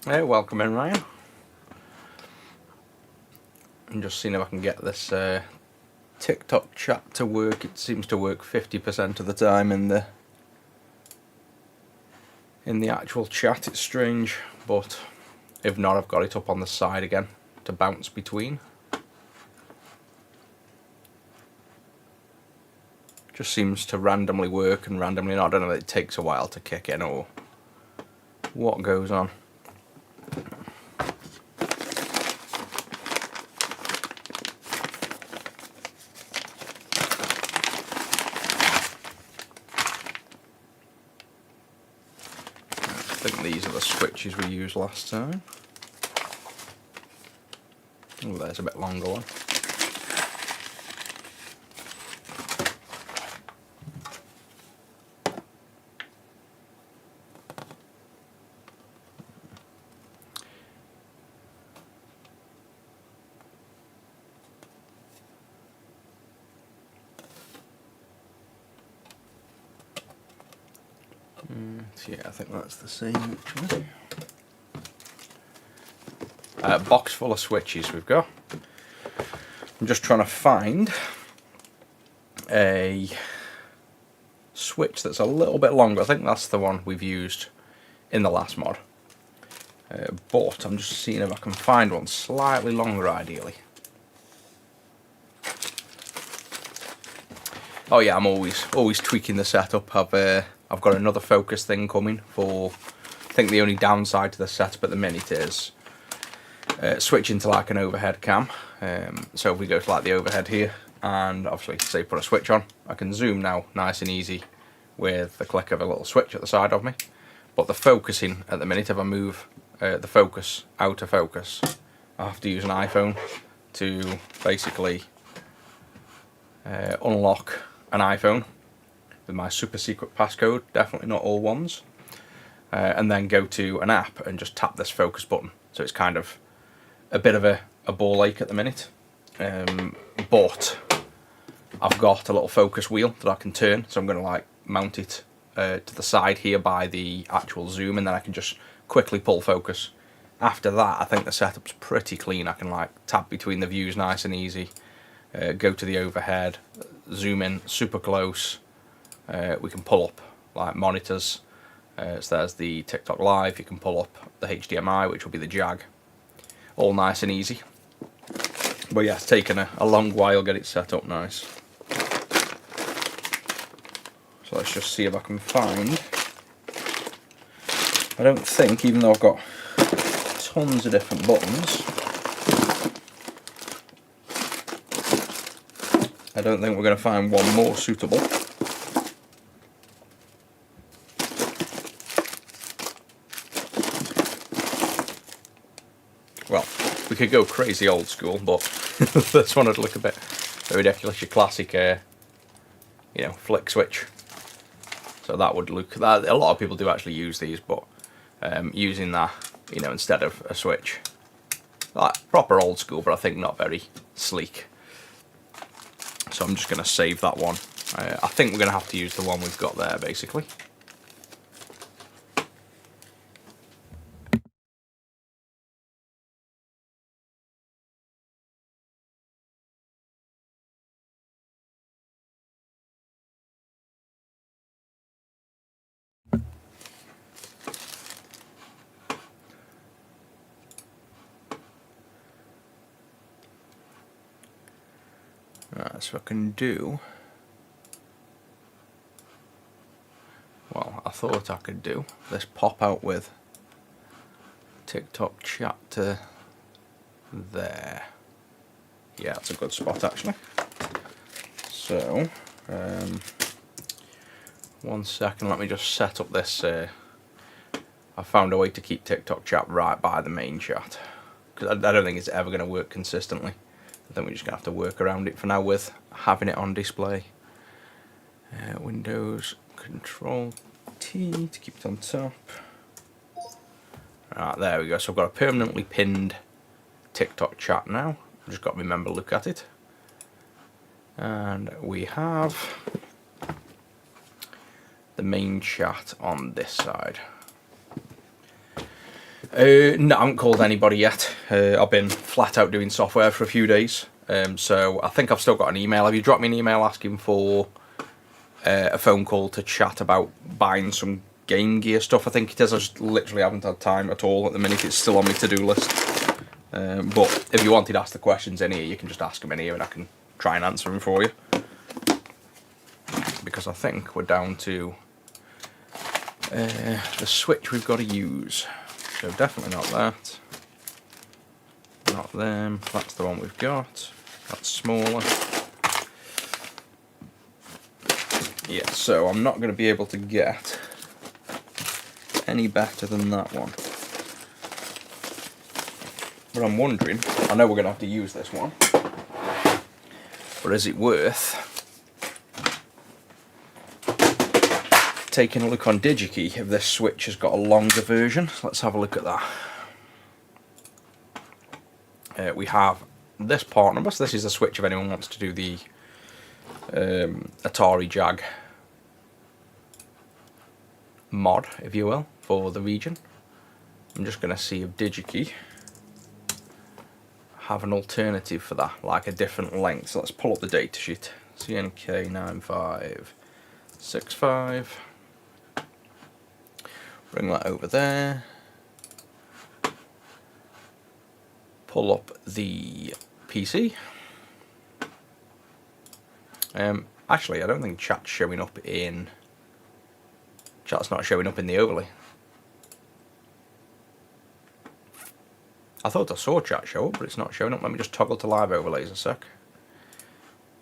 Hey, welcome in, Ryan. I'm just seeing if I can get this TikTok chat to work. It seems to work 50% of the time in the actual chat. It's strange, but if not, I've got it up on the side again to bounce between. Just seems to randomly work and randomly not. I don't know if it takes a while to kick in or what goes on. I think these are the switches we used last time. Oh, there's a bit longer one. So yeah, I think that's the same actually. Box full of switches we've got. I'm just trying to find a switch that's a little bit longer. I think that's the one we've used in the last mod. But I'm just seeing if I can find one slightly longer ideally. Oh yeah, I'm always tweaking the setup. I've got another focus thing coming for. I think the only downside to the setup at the minute is switching to like an overhead cam. So if we go to like the overhead here, and obviously say put a switch on, I can zoom now nice and easy with the click of a little switch at the side of me. But the focusing at the minute, if I move the focus out of focus, I have to use an iPhone to basically unlock an iPhone with my super secret passcode, definitely not all ones, and then go to an app and just tap this focus button. So it's kind of a bit of a ball ache at the minute, but I've got a little focus wheel that I can turn, so I'm going to like mount it to the side here by the actual zoom, and then I can just quickly pull focus. After that, I think the setup's pretty clean. I can like tap between the views nice and easy, go to the overhead, zoom in super close. We can pull up like monitors. So there's the TikTok Live. You can pull up the HDMI, which will be the Jag. All nice and easy. But yeah, it's taken a long while to get it set up nice. So let's just see if I can find. I don't think, even though I've got tons of different buttons, I don't think we're going to find one more suitable. Well, we could go crazy old school, but this one would look a bit ridiculous. Your classic, flick switch. So that would look. That a lot of people do actually use these, but using that, instead of a switch, like proper old school, but I think not very sleek. So I'm just going to save that one. I think we're going to have to use the one we've got there, basically. Right, so I can do. Well, I thought I could do this pop out with TikTok chat to there. Yeah, it's a good spot actually. So, 1 second, let me just set up this. I found a way to keep TikTok chat right by the main chat, because I don't think it's ever going to work consistently. I think we're just going to have to work around it for now with having it on display. Windows Control T to keep it on top. Right, there we go. So I've got a permanently pinned TikTok chat now. I've just got to remember to look at it. And we have the main chat on this side. No, I haven't called anybody yet. I've been flat out doing software for a few days. So I think I've still got an email. Have you dropped me an email asking for a phone call to chat about buying some Game Gear stuff? I think it is. I just literally haven't had time at all at the minute. It's still on my to-do list. But if you wanted to ask the questions in here, you can just ask them in here and I can try and answer them for you. Because I think we're down to the switch we've got to use. So definitely not that. Not them. That's the one we've got. That's smaller. Yeah, so I'm not going to be able to get any better than that one. But I'm wondering, I know we're going to have to use this one, but is it worth taking a look on DigiKey if this switch has got a longer version? Let's have a look at that. We have this part number, so this is the switch if anyone wants to do the Atari Jag mod, if you will, for the region. I'm just going to see if DigiKey have an alternative for that, like a different length. So let's pull up the datasheet. CNK9565. Bring that over there. Pull up the PC. Actually, I don't think chat's showing up in... Chat's not showing up in the overlay. I thought I saw chat show up, but it's not showing up. Let me just toggle to live overlays a sec.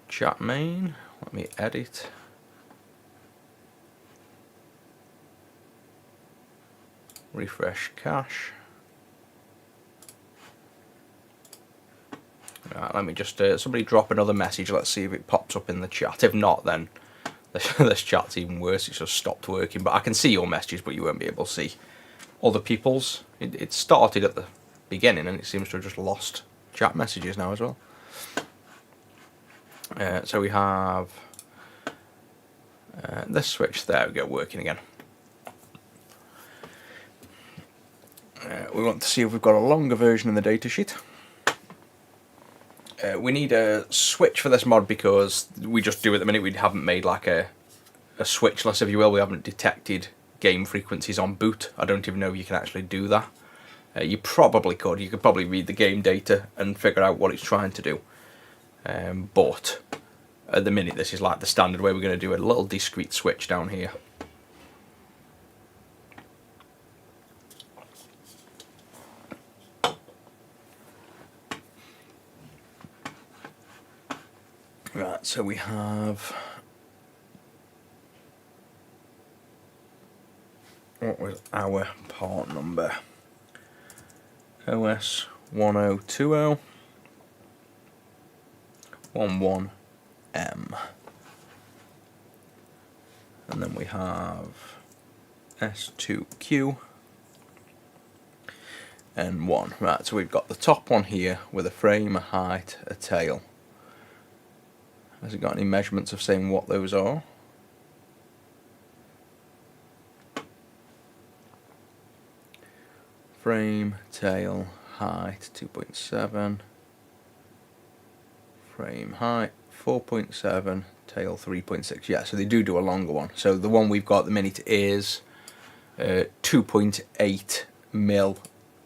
Chat main. Let me edit. Refresh cache. Right, let me just somebody drop another message. Let's see if it pops up in the chat. If not, then this chat's even worse. It's just stopped working. But I can see your messages, but you won't be able to see other people's. It started at the beginning, and it seems to have just lost chat messages now as well. So we have this switch. There we go, working again. We want to see if we've got a longer version in the datasheet. We need a switch for this mod because we just do at the minute. We haven't made like a switch list, if you will. We haven't detected game frequencies on boot. I don't even know if you can actually do that. You probably could. You could probably read the game data and figure out what it's trying to do. But at the minute, this is like the standard way. We're going to do a little discrete switch down here. Right, so we have... What was our part number? OS 1020 11M. And then we have S2Q and 1. Right, so we've got the top one here with a frame, a height, a tail. Has it got any measurements of saying what those are? Frame, tail, height 2.7. Frame height 4.7, tail 3.6. Yeah, so they do a longer one. So the one we've got at the minute is 2.8 mil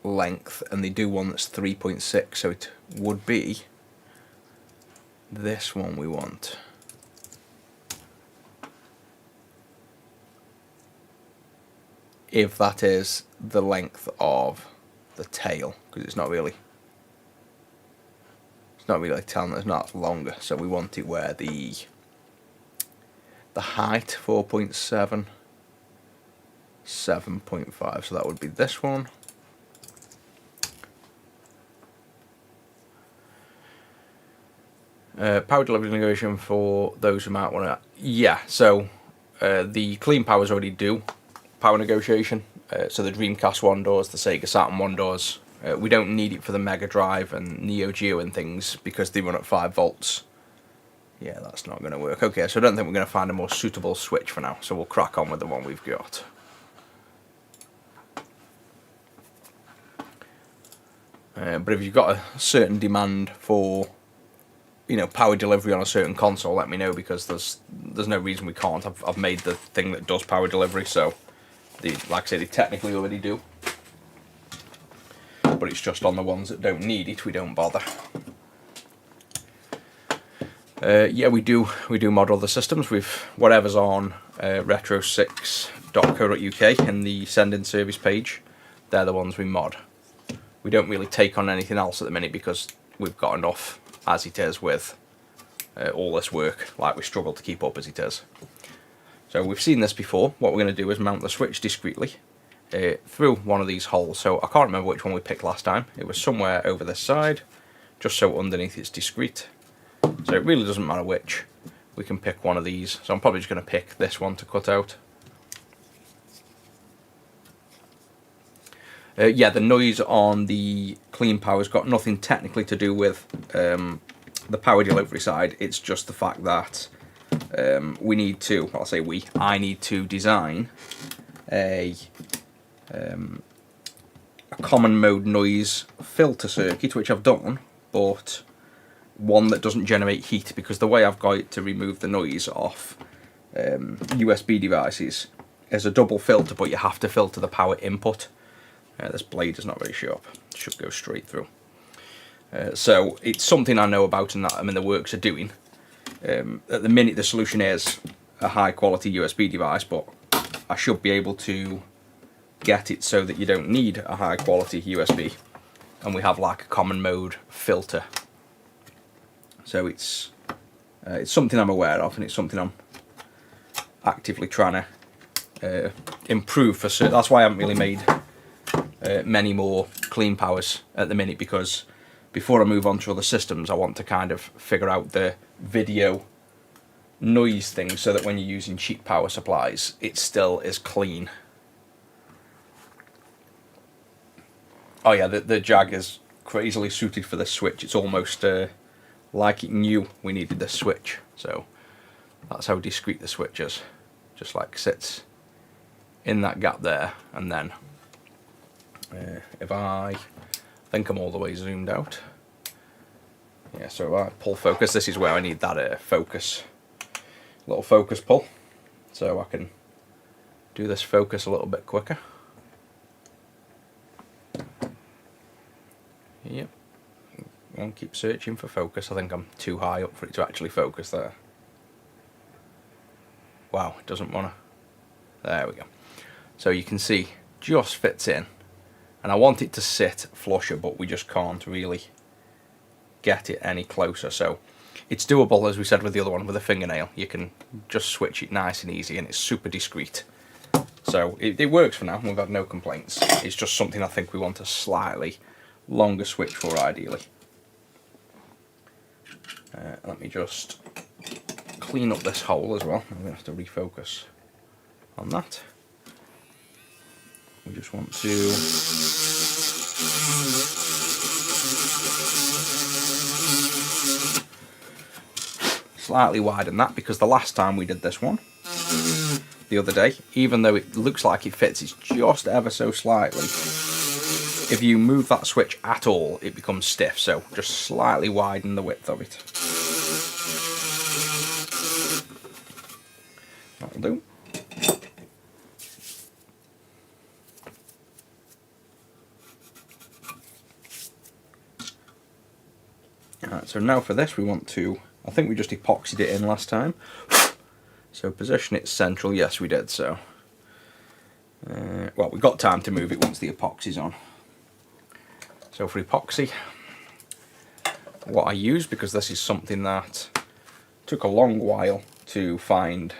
length, and they do one that's 3.6. So it would be this one we want. If that is the length of the tail, because it's not really telling us not longer. So we want it where the height 4.7, 7.5. So that would be this one. Power delivery negotiation for those who might want to... Yeah, so the Clean Powers already do power negotiation. So the Dreamcast one does, the Sega Saturn one does. We don't need it for the Mega Drive and Neo Geo and things because they run at 5 volts. Yeah, that's not going to work. Okay, so I don't think we're going to find a more suitable switch for now. So we'll crack on with the one we've got. But if you've got a certain demand for, you know, power delivery on a certain console, let me know, because there's no reason we can't. I've made the thing that does power delivery, so like I say, they technically already do. But it's just on the ones that don't need it, we don't bother. Yeah, we do mod other systems with whatever's on retro6.co.uk in the send-in service page. They're the ones we mod. We don't really take on anything else at the minute because we've got enough as it is with all this work. Like, we struggle to keep up as it is. So we've seen this before. What we're going to do is mount the switch discreetly through one of these holes. So I can't remember which one we picked last time. It was somewhere over this side, just so underneath it's discreet. So it really doesn't matter which. We can pick one of these. So I'm probably just going to pick this one to cut out. Yeah, the noise on the clean power's got nothing technically to do with the power delivery side. It's just the fact that we need to, well, I'll say I need to design a common mode noise filter circuit, which I've done, but one that doesn't generate heat, because the way I've got it to remove the noise off USB devices is a double filter, but you have to filter the power input. This blade is not very sharp, it should go straight through. So it's something I know about and that I'm in the works of doing. At the minute the solution is a high quality USB device, but I should be able to get it so that you don't need a high quality USB, and we have like a common mode filter. So it's something I'm aware of, and it's something I'm actively trying to improve for certain. That's why I haven't really made many more clean powers at the minute, because before I move on to other systems I want to kind of figure out the video noise thing, so that when you're using cheap power supplies it still is clean. Oh yeah, the Jag is crazily suited for this switch. It's almost like it knew we needed this switch, so that's how discreet the switch is. Just like sits in that gap there, and then if I think I'm all the way zoomed out, yeah, so if I pull focus, this is where I need that focus, little focus pull, so I can do this focus a little bit quicker. Yep, and keep searching for focus. I think I'm too high up for it to actually focus there. Wow, it doesn't want to. There we go. So you can see, just fits in. And I want it to sit flusher, but we just can't really get it any closer. So it's doable, as we said with the other one, with a fingernail. You can just switch it nice and easy, and it's super discreet. So it works for now, and we've had no complaints. It's just something I think we want a slightly longer switch for, ideally. Let me just clean up this hole as well. I'm going to have to refocus on that. We just want to slightly widen that, because the last time we did this one, the other day, even though it looks like it fits, it's just ever so slightly. If you move that switch at all, it becomes stiff, so just slightly widen the width of it. That'll do. Alright, so now for this we want to, I think we just epoxied it in last time. So position it central, yes we did, so. Well, we've got time to move it once the epoxy's on. So for epoxy, what I use, because this is something that took a long while to find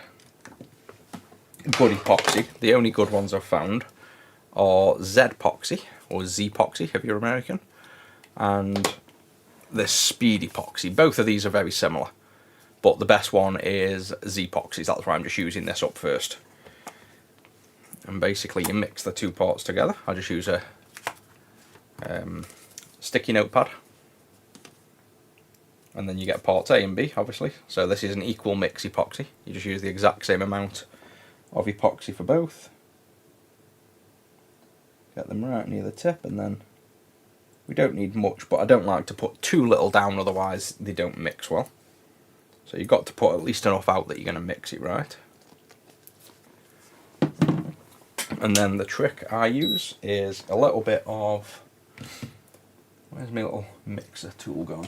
good epoxy, the only good ones I've found are Z-epoxy, or Z-epoxy if you're American, and this Speed epoxy. Both of these are very similar, but the best one is Z-epoxy, that's why I'm just using this up first. And basically you mix the two parts together. I just use a sticky notepad, and then you get parts A and B, obviously. So this is an equal mix epoxy. You just use the exact same amount of epoxy for both. Get them right near the tip, and then We don't need much, but I don't like to put too little down, otherwise they don't mix well. So you've got to put at least enough out that you're going to mix it right. And then the trick I use is a little bit of... Where's my little mixer tool gone?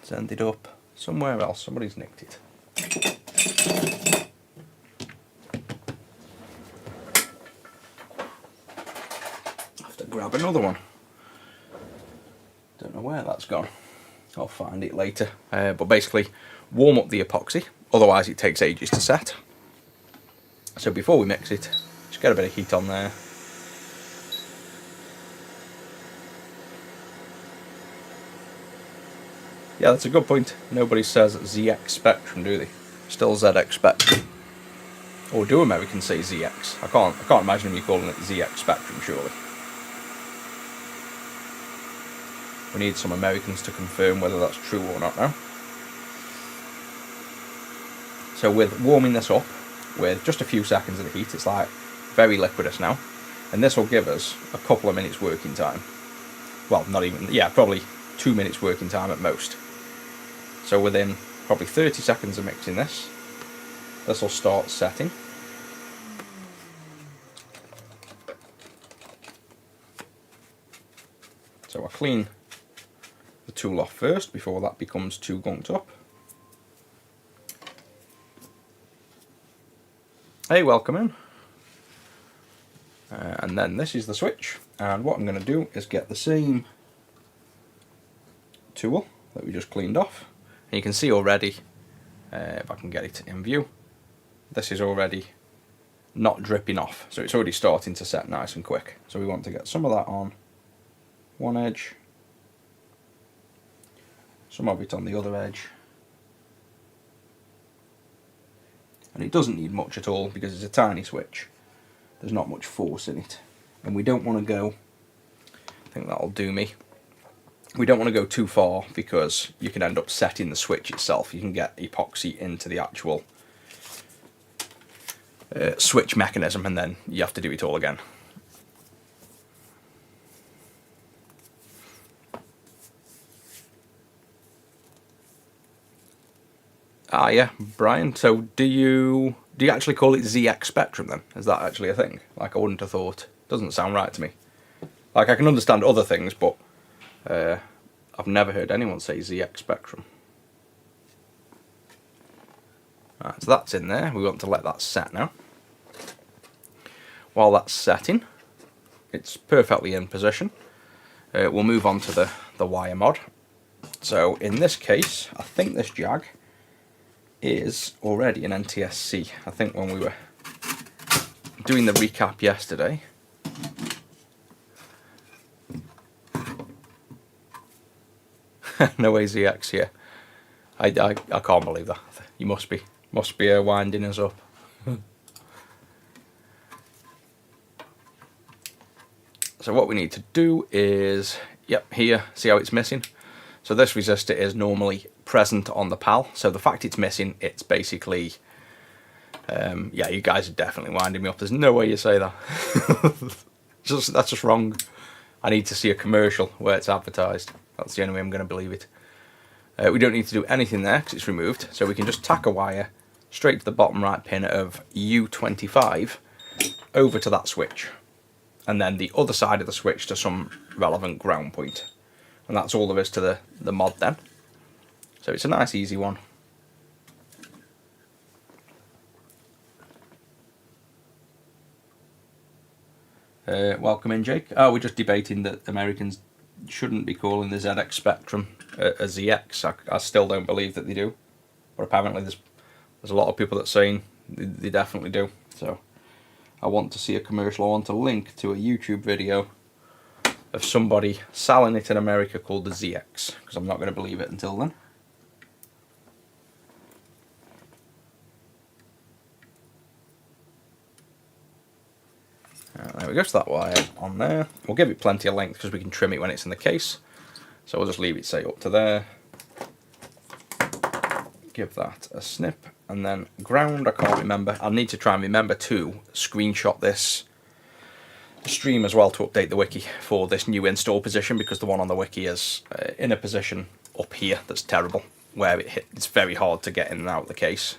It's ended up somewhere else. Somebody's nicked it. I have to grab another one. Don't know where that's gone. I'll find it later. But basically, warm up the epoxy, otherwise it takes ages to set. So before we mix it, just get a bit of heat on there. Yeah, that's a good point. Nobody says ZX Spectrum, do they? Still ZX Spectrum. Or do Americans say ZX? I can't imagine me calling it ZX Spectrum, surely. We need some Americans to confirm whether that's true or not now. So with warming this up, with just a few seconds of the heat, it's like very liquidous now. And this will give us a couple of minutes working time. Well, not even, yeah, probably 2 minutes working time at most. So within probably 30 seconds of mixing this, this will start setting. So I'll clean the tool off first before that becomes too gunked up. Hey, welcome in. And then this is the switch, and what I'm going to do is get the same tool that we just cleaned off, and you can see already, if I can get it in view, this is already not dripping off, so it's already starting to set nice and quick. So we want to get some of that on one edge, some of it on the other edge. And it doesn't need much at all because it's a tiny switch. There's not much force in it. And we don't want to go, I think that'll do me, we don't want to go too far because you can end up setting the switch itself. You can get epoxy into the actual switch mechanism and then you have to do it all again. Ah yeah, Brian, so do you actually call it ZX Spectrum then? Is that actually a thing? Like, I wouldn't have thought. Doesn't sound right to me. Like, I can understand other things, but I've never heard anyone say ZX Spectrum. Right, so that's in there. We want to let that set now. While that's setting, it's perfectly in position. We'll move on to the wire mod. So in this case, I think this Jag is already an NTSC. I think when we were doing the recap yesterday, no AZX here. I can't believe that. You must be winding us up. So what we need to do is, yep, here, see how it's missing? So this resistor is normally present on the PAL, so the fact it's missing, it's basically, yeah, you guys are definitely winding me up. There's no way you say that. That's just wrong. I need to see a commercial where it's advertised. That's the only way I'm going to believe it. We don't need to do anything there because it's removed, so we can just tack a wire straight to the bottom right pin of U25 over to that switch, and then the other side of the switch to some relevant ground point. And that's all there is to the mod then. So it's a nice easy one. Welcome in, Jake. Oh, we're just debating that Americans shouldn't be calling the ZX Spectrum a ZX. I still don't believe that they do. But apparently there's a lot of people that are saying they definitely do. So I want to see a commercial. I want to link to a YouTube video of somebody selling it in America called the ZX, because I'm not going to believe it until then. There we go, so that wire on there. We'll give it plenty of length because we can trim it when it's in the case. So we'll just leave it, say, up to there. Give that a snip, and then ground, I can't remember. I'll need to try and remember to screenshot this stream as well to update the wiki for this new install position, because the one on the wiki is in a position up here that's terrible, where it's very hard to get in and out of the case.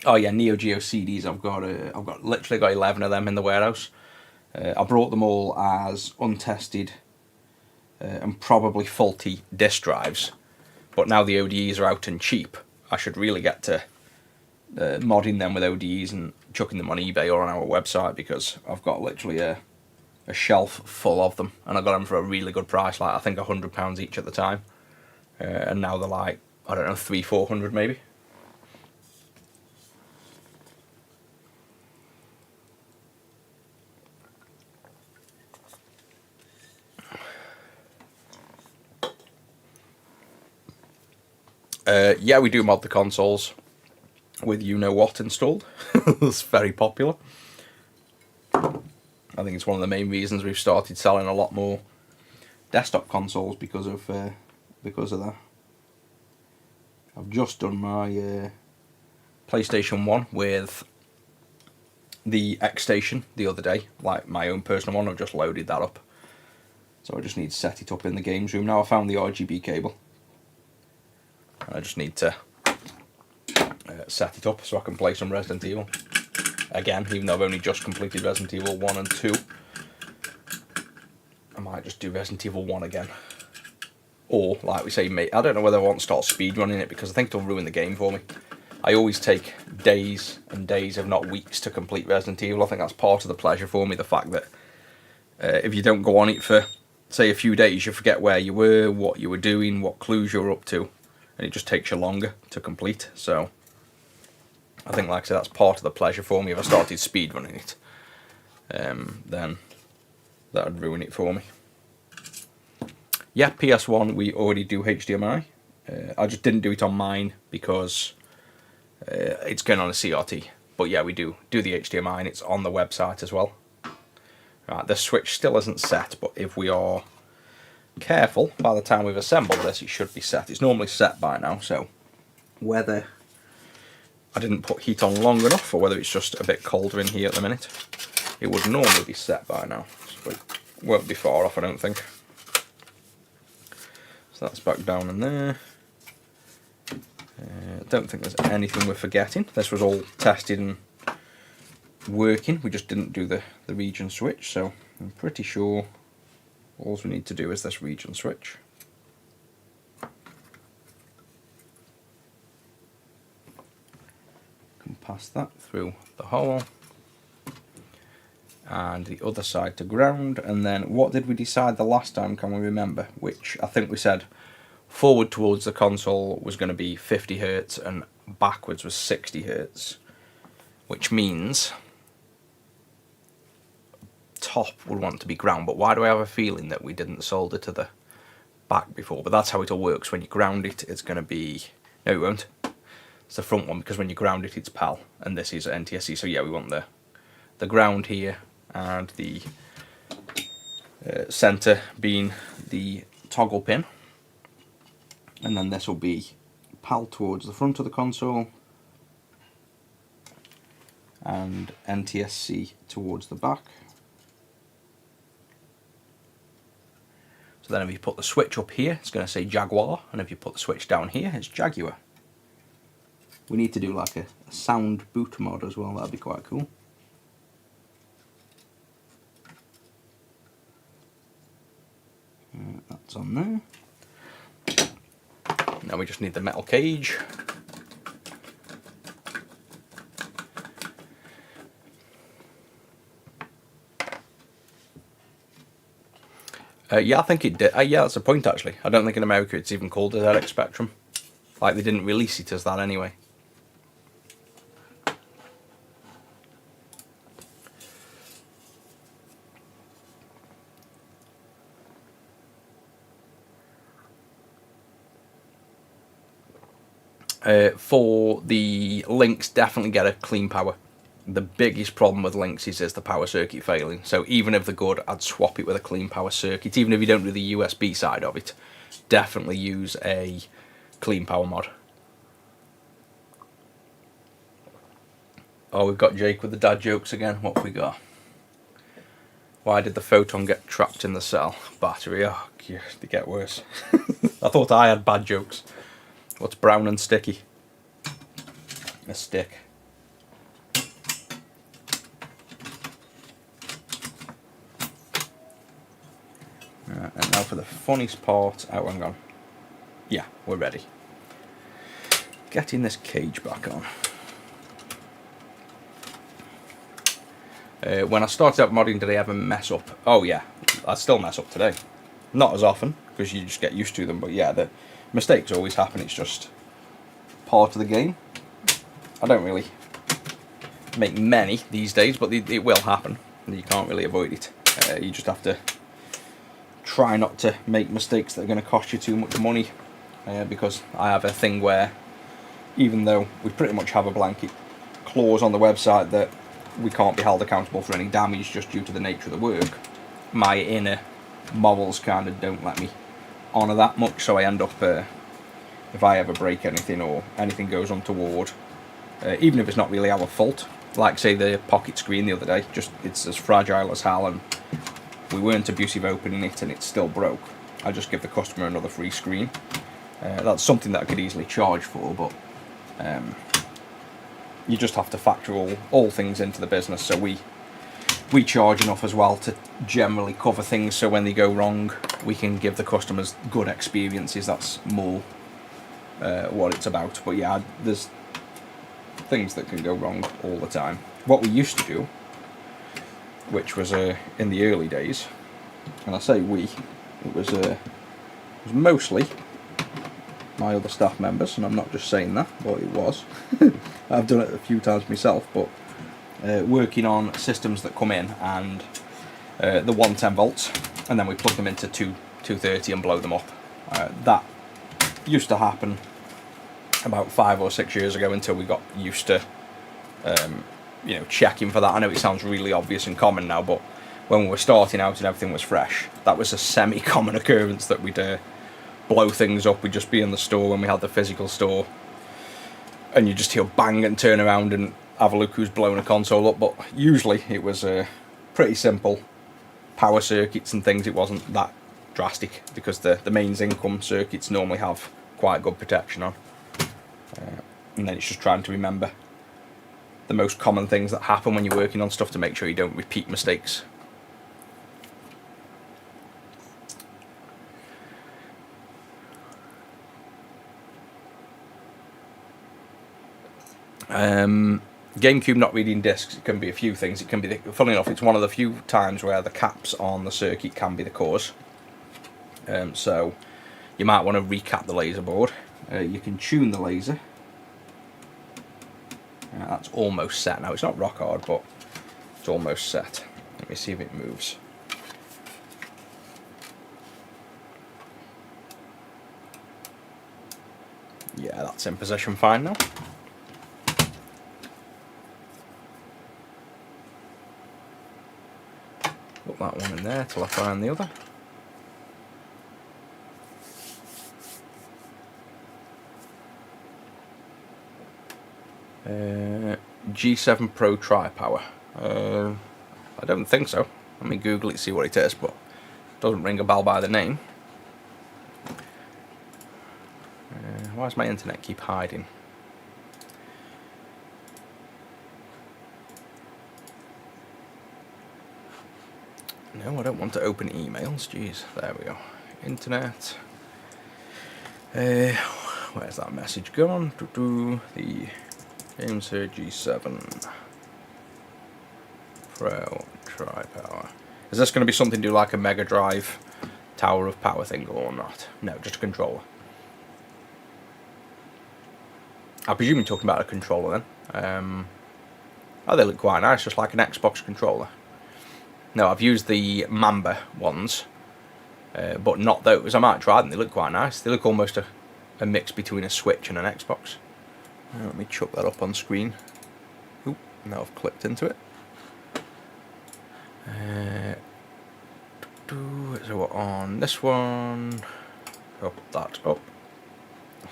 Oh yeah, Neo Geo CDs. I've got literally got 11 of them in the warehouse. I brought them all as untested and probably faulty disk drives, but now the ODEs are out and cheap, I should really get to modding them with ODEs and chucking them on eBay or on our website, because I've got literally a shelf full of them, and I got them for a really good price, like I think £100 each at the time, and now they're like, I don't know, 300-400 maybe. Yeah, we do mod the consoles with you-know-what installed. It's very popular. I think it's one of the main reasons we've started selling a lot more desktop consoles, because of that. I've just done my PlayStation 1 with the X Station the other day, like my own personal one. I've just loaded that up, so I just need to set it up in the games room. Now I found the RGB cable. I just need to set it up so I can play some Resident Evil again, even though I've only just completed Resident Evil 1 and 2. I might just do Resident Evil 1 again. Or, like we say, mate, I don't know whether I want to start speedrunning it, because I think it'll ruin the game for me. I always take days and days, if not weeks, to complete Resident Evil. I think that's part of the pleasure for me, the fact that if you don't go on it for, say, a few days, you forget where you were, what you were doing, what clues you were up to, and it just takes you longer to complete. So I think, like I said, that's part of the pleasure for me. If I started speedrunning it, then that would ruin it for me. Yeah, PS1, we already do HDMI. I just didn't do it on mine because it's going on a CRT. But yeah, we do the HDMI, and it's on the website as well. Right, the switch still isn't set, but if we are careful, by the time we've assembled this, it should be set. It's normally set by now, so whether I didn't put heat on long enough, or whether it's just a bit colder in here at the minute, it would normally be set by now. So it won't be far off, I don't think. So that's back down in there. I don't think there's anything we're forgetting. This was all tested and working. We just didn't do the region switch, so I'm pretty sure all we need to do is this region switch. Can pass that through the hole, and the other side to ground. And then what did we decide the last time, can we remember? Which I think we said forward towards the console was going to be 50 Hz and backwards was 60 Hz, which means top would want to be ground. But why do I have a feeling that we didn't solder to the back before? But that's how it all works. When you ground it, it's going to be, no it won't, it's the front one, because when you ground it, it's PAL, and this is NTSC. So yeah, we want the ground here, and the center being the toggle pin, and then this will be PAL towards the front of the console and NTSC towards the back. So then if you put the switch up here, it's going to say Jaguar, and if you put the switch down here, it's Jaguar. We need to do like a sound boot mod as well, that'd be quite cool. That's on there. Now we just need the metal cage. Yeah, I think it did. Yeah, that's a point actually. I don't think in America it's even called a ZX Spectrum. Like, they didn't release it as that anyway. For the links, definitely get a clean power. The biggest problem with links is the power circuit failing. So even if they're good, I'd swap it with a clean power circuit. Even if you don't do the USB side of it, definitely use a clean power mod. Oh, we've got Jake with the dad jokes again. What have we got? Why did the photon get trapped in the cell? Battery. Oh, God, they get worse. I thought I had bad jokes. What's brown and sticky? A stick. And now for the funniest part. Oh, hang on. Yeah, we're ready. Getting this cage back on. When I started out modding, did I ever mess up? Oh yeah, I still mess up today. Not as often, because you just get used to them, but yeah, the mistakes always happen. It's just part of the game. I don't really make many these days, but it will happen. You can't really avoid it. You just have to try not to make mistakes that are going to cost you too much money, because I have a thing where, even though we pretty much have a blanket clause on the website that we can't be held accountable for any damage just due to the nature of the work, my inner morals kind of don't let me honour that much, so I end up, if I ever break anything or anything goes untoward, even if it's not really our fault, like say the pocket screen the other day, just it's as fragile as hell and we weren't abusive opening it and it still broke, I just give the customer another free screen. That's something that I could easily charge for, but you just have to factor all things into the business, so we charge enough as well to generally cover things, so when they go wrong we can give the customers good experiences. That's more what it's about. But yeah, there's things that can go wrong all the time. What we used to do, which was in the early days, and I say we, it was mostly my other staff members, and I'm not just saying that, but it was. I've done it a few times myself, but working on systems that come in and the 110 volts, and then we plug them into 230 and blow them up. That used to happen about 5 or 6 years ago until we got used to checking for that. I know it sounds really obvious and common now, but when we were starting out and everything was fresh, that was a semi-common occurrence that we'd blow things up. We'd just be in the store when we had the physical store, and you just hear bang and turn around and have a look who's blown a console up. But usually it was pretty simple power circuits and things. It wasn't that drastic because the mains income circuits normally have quite good protection on, and then it's just trying to remember the most common things that happen when you're working on stuff to make sure you don't repeat mistakes. GameCube not reading discs, it can be a few things. It can be, funnily enough, it's one of the few times where the caps on the circuit can be the cause. So you might want to recap the laser board. You can tune the laser. That's almost set now. It's not rock hard, but it's almost set. Let me see if it moves. Yeah, that's in position fine now. Put that one in there till I find the other. G7 Pro Tri-Power. I don't think so. Let me Google it, see what it is, but it doesn't ring a bell by the name. Why does my internet keep hiding? No, I don't want to open emails. Jeez, there we go. Internet. Where's that message gone? The Gameser G7 Pro Tri-Power. Is this going to be something to do like a Mega Drive Tower of Power thing or not? No, just a controller. I presume you're talking about a controller then. Oh, they look quite nice, just like an Xbox controller. No, I've used the Mamba ones, but not those. I might try them, they look quite nice. They look almost a mix between a Switch and an Xbox. Let me chuck that up on screen. Oop, now I've clicked into it. So on this one, up that up.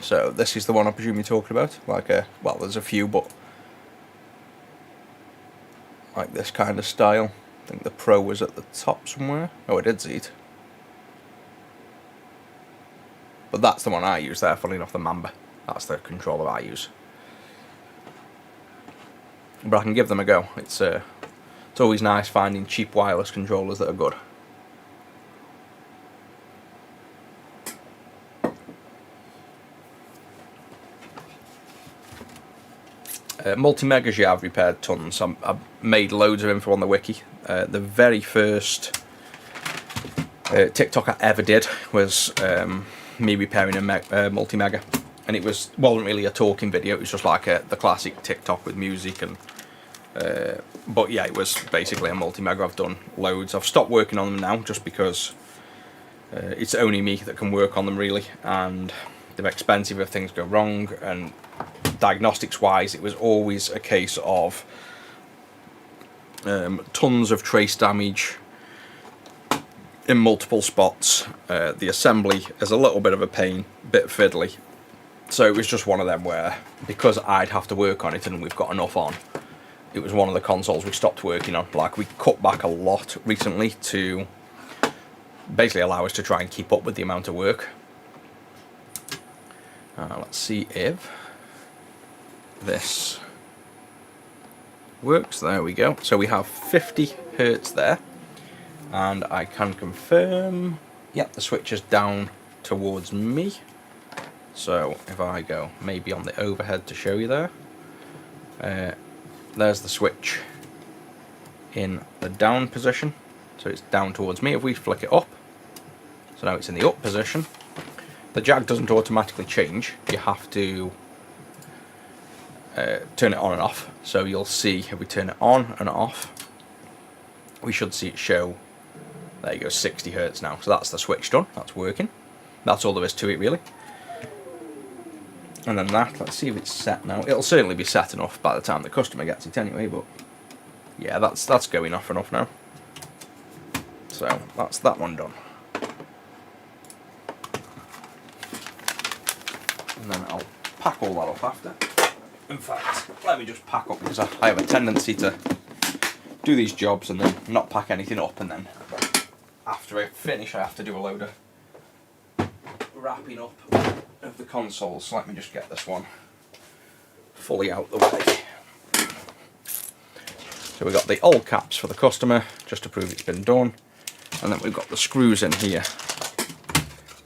So this is the one I presume you're talking about. Like well, there's a few, but like this kind of style. I think the Pro was at the top somewhere. Oh, I did see it. But that's the one I use there, funny enough, the Mamba. That's the controller I use. But I can give them a go. It's always nice finding cheap wireless controllers that are good. Multi-megas, yeah, I've repaired tons. I've made loads of info on the wiki. The very first TikTok I ever did was me repairing a multi-mega, and it wasn't really a talking video. It was just like the classic TikTok with music and. But yeah, it was basically a multi-mega. I've done loads. I've stopped working on them now just because it's only me that can work on them really, and they're expensive if things go wrong. And diagnostics wise, it was always a case of tons of trace damage in multiple spots. The assembly is a little bit of a pain, bit fiddly, so it was just one of them where, because I'd have to work on it and we've got enough on, it was one of the consoles we stopped working on. Like, we cut back a lot recently to basically allow us to try and keep up with the amount of work. Let's see if this works. There we go. So we have 50 Hertz there, and I can confirm, yep, the switch is down towards me. So if I go maybe on the overhead to show you there, there's the switch in the down position, so it's down towards me. If we flick it up, so now it's in the up position. The Jag doesn't automatically change, you have to turn it on and off. So you'll see if we turn it on and off, we should see it show, there you go, 60 Hertz now. So that's the switch done, that's working. That's all there is to it really. And then that, let's see if it's set now. It'll certainly be set enough by the time the customer gets it anyway, but yeah, that's going off enough now. So that's that one done. And then I'll pack all that up after. In fact, let me just pack up, because I have a tendency to do these jobs and then not pack anything up, and then after I finish I have to do a load of wrapping up of the consoles. So let me just get this one fully out the way. So we've got the old caps for the customer, just to prove it's been done, and then we've got the screws in here.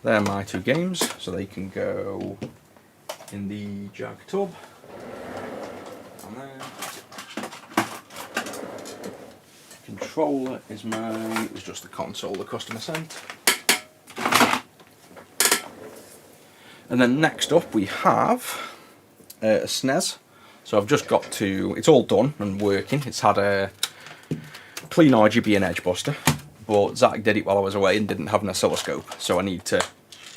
They're my two games, so they can go in the Jag tub. And then controller is mine. It was just the console the customer sent. And then next up we have a SNES. So I've just got to, it's all done and working. It's had a clean RGB and edge buster, but Zach did it while I was away and didn't have an oscilloscope. So I need to,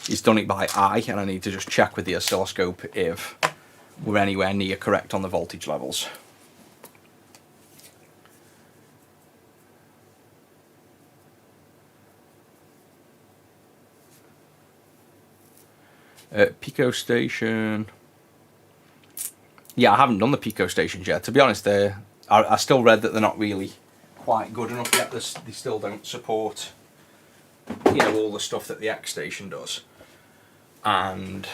he's done it by eye, and I need to just check with the oscilloscope if we're anywhere near correct on the voltage levels. Pico station. Yeah, I haven't done the Pico stations yet. To be honest, I still read that they're not really quite good enough yet. They still don't support, you know, all the stuff that the X station does. And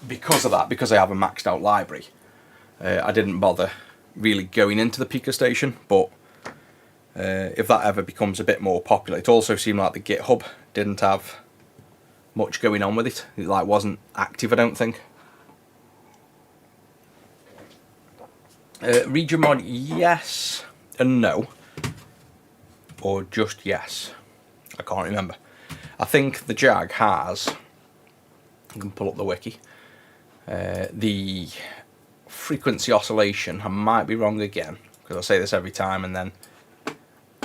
because of that, because I have a maxed out library, I didn't bother really going into the Pico station. But if that ever becomes a bit more popular, it also seemed like the GitHub didn't have much going on with it. It like wasn't active, I don't think. Region mod, yes and no, or just yes. I can't remember. I think the Jag has, I can pull up the wiki, the frequency oscillation. I might be wrong again, because I say this every time, and then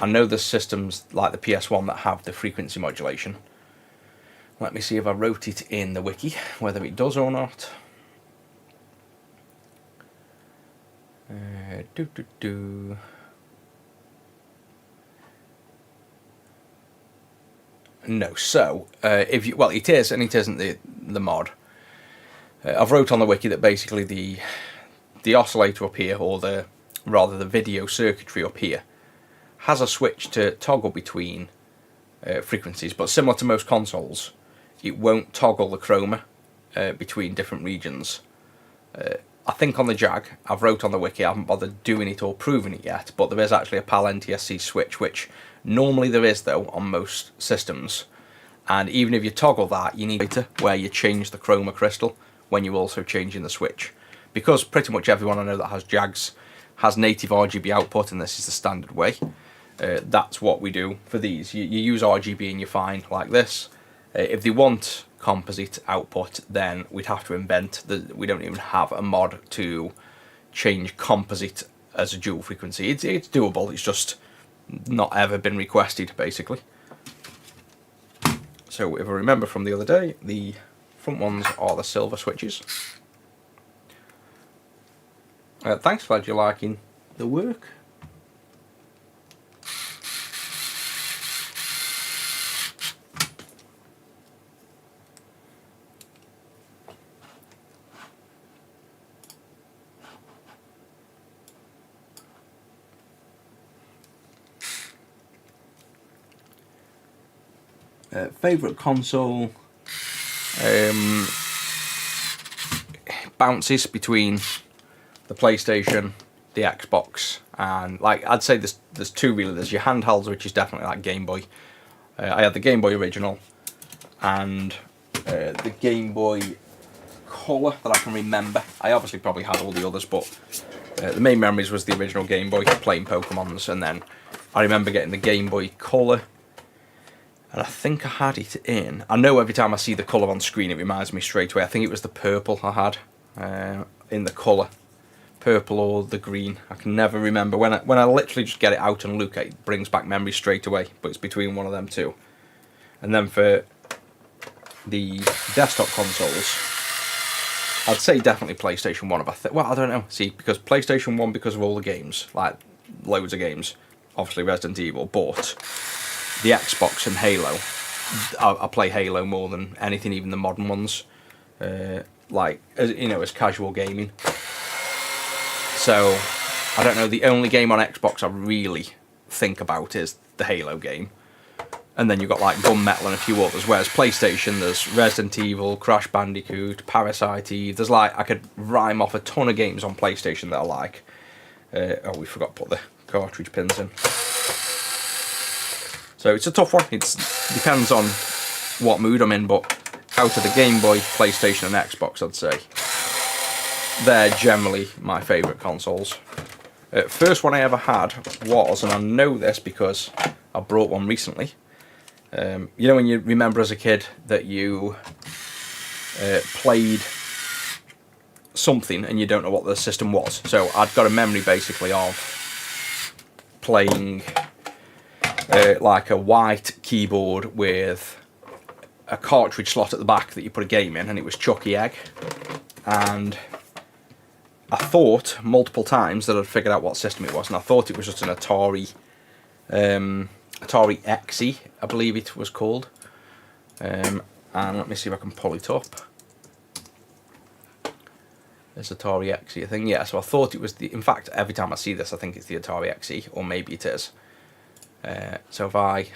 I know there's systems like the PS1 that have the frequency modulation. Let me see if I wrote it in the wiki, whether it does or not. No, so if you, well, it is and it isn't the mod. I've wrote on the wiki that basically the oscillator up here, or the rather the video circuitry up here, has a switch to toggle between frequencies, but similar to most consoles, it won't toggle the chroma between different regions. I think on the Jag, I've wrote on the wiki, I haven't bothered doing it or proving it yet, but there is actually a PAL NTSC switch, which normally there is though on most systems. And even if you toggle that, you need data where you change the chroma crystal when you're also changing the switch. Because pretty much everyone I know that has Jags has native RGB output, and this is the standard way. That's what we do for these. You use RGB and you're fine like this. If they want composite output, then we'd have to invent we don't even have a mod to change composite as a dual frequency. It's doable, it's just not ever been requested basically. So if I remember from the other day, the front ones are the silver switches. Thanks, glad you're liking the work. Favourite console, bounces between the PlayStation, the Xbox, and like I'd say there's two really. There's your handhelds, which is definitely like Game Boy. I had the Game Boy original and the Game Boy Color that I can remember. I obviously probably had all the others, but the main memories was the original Game Boy, playing Pokemons, and then I remember getting the Game Boy Color. And I think I had it in. I know every time I see the colour on screen it reminds me straight away. I think it was the purple I had in the colour. Purple or the green. I can never remember. When I literally just get it out and look at it, it brings back memories straight away. But it's between one of them two. And then for the desktop consoles, I'd say definitely PlayStation 1. Well, I don't know. See, because PlayStation 1 because of all the games. Like, loads of games. Obviously Resident Evil, but the Xbox and Halo, I play Halo more than anything, even the modern ones, like, you know, as casual gaming. So, I don't know, the only game on Xbox I really think about is the Halo game. And then you've got like Gunmetal and a few others, whereas PlayStation, there's Resident Evil, Crash Bandicoot, Parasite Eve, there's like, I could rhyme off a ton of games on PlayStation that I like. Oh, we forgot to put the cartridge pins in. So it's a tough one. It depends on what mood I'm in, but out of the Game Boy, PlayStation and Xbox, I'd say they're generally my favourite consoles. First one I ever had was, and I know this because I brought one recently, you know when you remember as a kid that you played something and you don't know what the system was. So I'd got a memory basically of playing like a white keyboard with a cartridge slot at the back that you put a game in, and it was Chucky Egg. And I thought multiple times that I'd figured out what system it was, and I thought it was just an Atari XE, I believe it was called. And let me see if I can pull it up. This Atari XE thing, yeah. So I thought it was in fact, every time I see this, I think it's the Atari XE, or maybe it is. So if I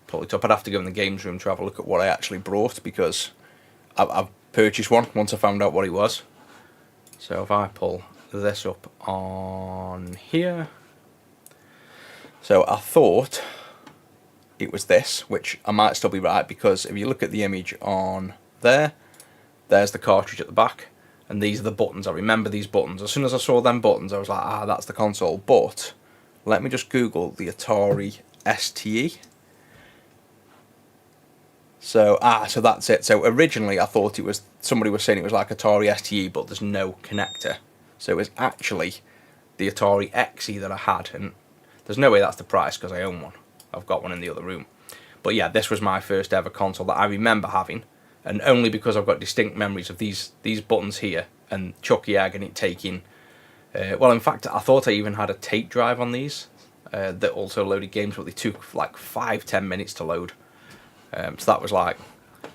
pull it up, I'd have to go in the games room to have a look at what I actually brought, because I've purchased one once I found out what it was. So if I pull this up on here, so I thought it was this, which I might still be right, because if you look at the image on there, there's the cartridge at the back, and these are the buttons. I remember these buttons. As soon as I saw them buttons, I was like, ah, that's the console. But let me just Google the Atari STE. So that's it. So originally I thought it was, somebody was saying it was like Atari STE, but there's no connector. So it was actually the Atari XE that I had, and there's no way that's the price because I own one. I've got one in the other room. But yeah, this was my first ever console that I remember having, and only because I've got distinct memories of these buttons here and Chucky Egg and it taking. Well, in fact, I thought I even had a tape drive on these that also loaded games, but they took like 5-10 minutes to load. So that was like,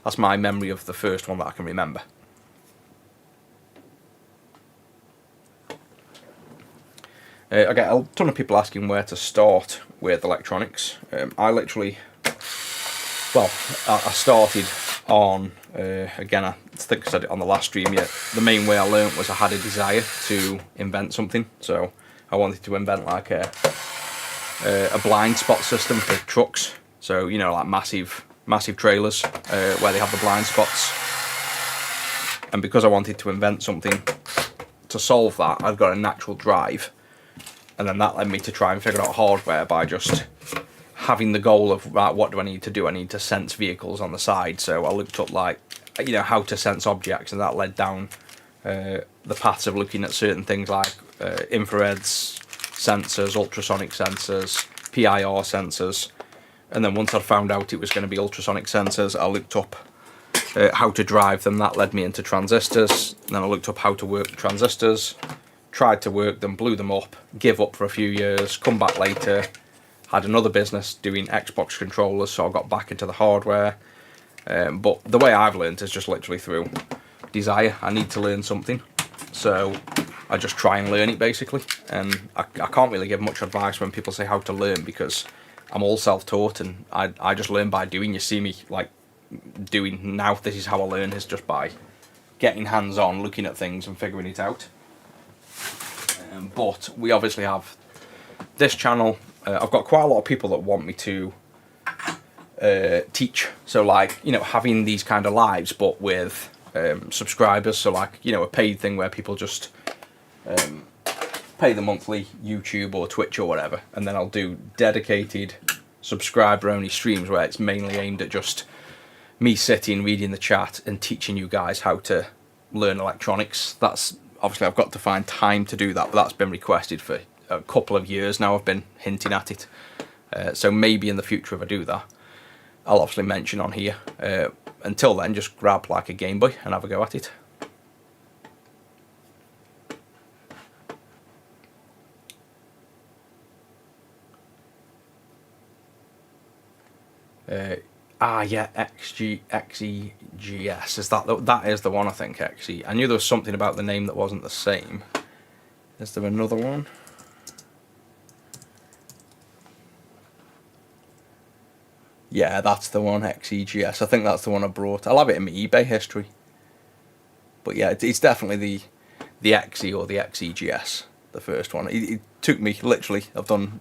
that's my memory of the first one that I can remember. I get a ton of people asking where to start with electronics. I literally, well, I started on, again, I think I said it on the last stream, yet the main way I learnt was I had a desire to invent something. So I wanted to invent like a blind spot system for trucks. So, you know, like massive trailers where they have the blind spots. And because I wanted to invent something to solve that, I've got a natural drive. And then that led me to try and figure out hardware by just having the goal of, right, what do I need to do? I need to sense vehicles on the side. So I looked up, like, you know, how to sense objects, and that led down the paths of looking at certain things like infrareds, sensors, ultrasonic sensors, PIR sensors. And then once I'd found out it was going to be ultrasonic sensors, I looked up how to drive them. That led me into transistors. And then I looked up how to work the transistors, tried to work them, blew them up, give up for a few years, come back later, had another business doing Xbox controllers, so I got back into the hardware. But the way I've learned is just literally through desire. I need to learn something, so I just try and learn it basically. And I can't really give much advice when people say how to learn, because I'm all self-taught and I just learn by doing. You see me like doing now, this is how I learn, is just by getting hands-on, looking at things and figuring it out. But we obviously have this channel. I've got quite a lot of people that want me to teach. So like, you know, having these kind of lives, but with subscribers. So like, you know, a paid thing where people just pay the monthly YouTube or Twitch or whatever. And then I'll do dedicated subscriber-only streams where it's mainly aimed at just me sitting, reading the chat and teaching you guys how to learn electronics. That's obviously, I've got to find time to do that, but that's been requested for a couple of years now. I've been hinting at it. So maybe in the future, if I do that, I'll obviously mention on here. Until then, just grab like a Game Boy and have a go at it. Yeah, XEGS, is that is the one, I think. XE. I knew there was something about the name that wasn't the same. Is there another one? Yeah, that's the one, XEGS. I think that's the one I brought. I'll have it in my eBay history. But yeah, it's definitely the XE or the XEGS, the first one. It took me, literally, I've done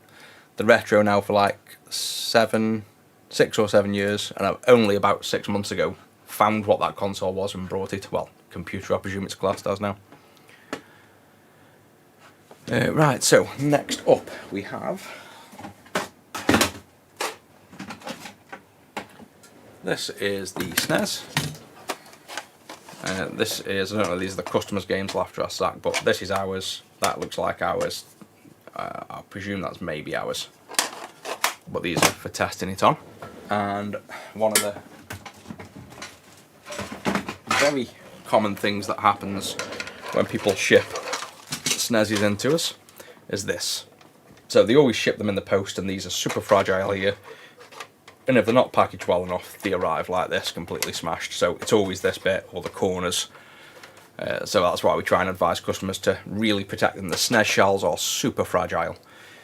the retro now for like 6 or 7 years, and I've only about 6 months ago found what that console was and brought it. Well, computer, I presume it's classed as now. Right, so next up we have this is the SNES. This is, I don't know, these are the customers' games after I sack, but this is ours. That looks like ours. I presume that's maybe ours. But these are for testing it on. And one of the very common things that happens when people ship SNESes into us is this. So they always ship them in the post, and these are super fragile here. And if they're not packaged well enough, they arrive like this, completely smashed. So it's always this bit or the corners. So that's why we try and advise customers to really protect them. The SNES shells are super fragile.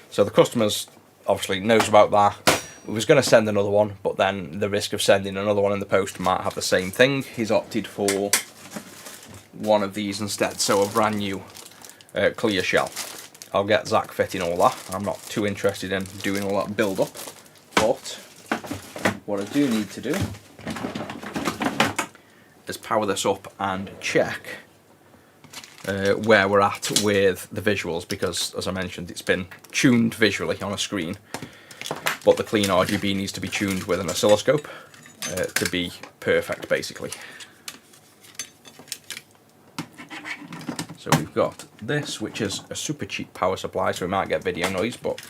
So the customers obviously knows about that. We was going to send another one, but then the risk of sending another one in the post might have the same thing. He's opted for one of these instead, so a brand new clear shell. I'll get Zach fitting all that. I'm not too interested in doing all that build up, but what I do need to do is power this up and check where we're at with the visuals, because as I mentioned, it's been tuned visually on a screen, but the clean RGB needs to be tuned with an oscilloscope to be perfect, basically. So we've got this, which is a super cheap power supply, so we might get video noise, but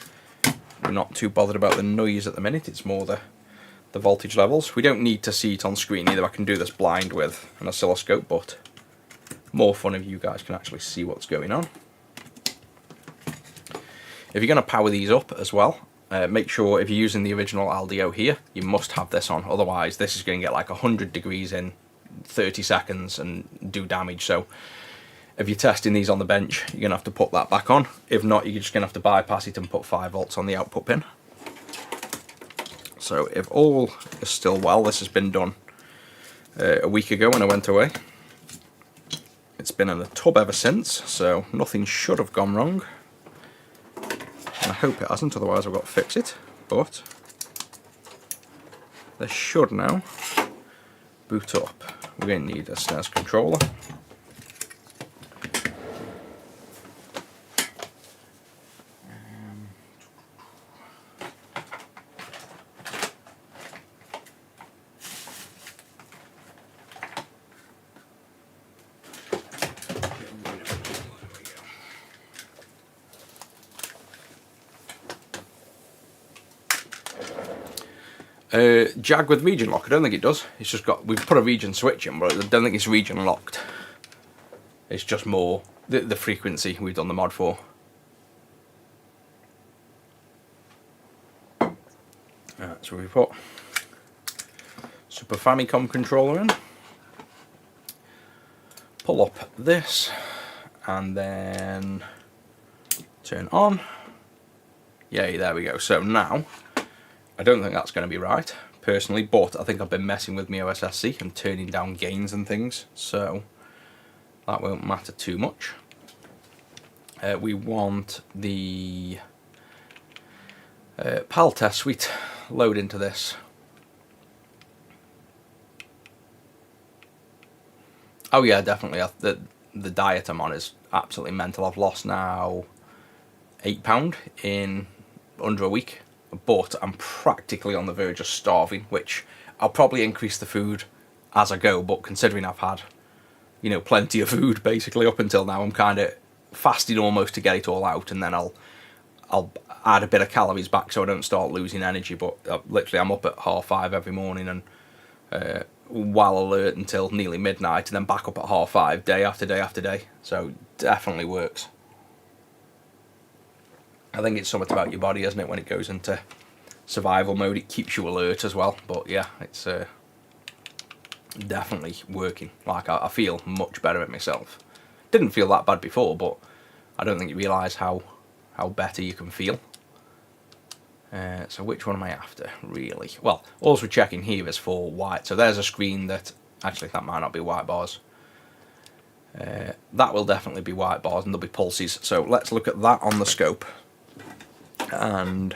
we're not too bothered about the noise at the minute. It's more the voltage levels. We don't need to see it on screen either. I can do this blind with an oscilloscope, but more fun if you guys can actually see what's going on. If you're going to power these up as well, make sure if you're using the original Aldio here, you must have this on. Otherwise, this is going to get like 100 degrees in 30 seconds and do damage. So if you're testing these on the bench, you're going to have to put that back on. If not, you're just going to have to bypass it and put 5 volts on the output pin. So if all is still well, this has been done a week ago when I went away. It's been in the tub ever since, so nothing should have gone wrong. And I hope it hasn't, otherwise I've got to fix it. But this should now boot up. We're going to need a SNES controller. Jag with region lock, I don't think it does. It's just got, we've put a region switch in, but I don't think it's region locked. It's just more the frequency we've done the mod for. So we put Super Famicom controller in, pull up this, and then turn on. Yay, there we go. So now, I don't think that's going to be right, personally, but I think I've been messing with my OSSC and turning down gains and things, so that won't matter too much. We want the PAL test suite load into this. Oh yeah, definitely. The diet I'm on is absolutely mental. I've lost now £8 in under a week. But I'm practically on the verge of starving, which I'll probably increase the food as I go, but considering I've had, you know, plenty of food basically up until now, I'm kind of fasting almost to get it all out, and then I'll add a bit of calories back so I don't start losing energy. But literally I'm up at 5:30 every morning and well alert until nearly midnight, and then back up at 5:30 day after day after day, so definitely works. I think it's something about your body, isn't it, when it goes into survival mode, it keeps you alert as well. But yeah, it's definitely working. Like, I feel much better at myself. Didn't feel that bad before, but I don't think you realise how better you can feel. So which one am I after, really? Well, all we're checking here is for white. So there's a screen that, actually that might not be white bars. That will definitely be white bars and there'll be pulses. So let's look at that on the scope. And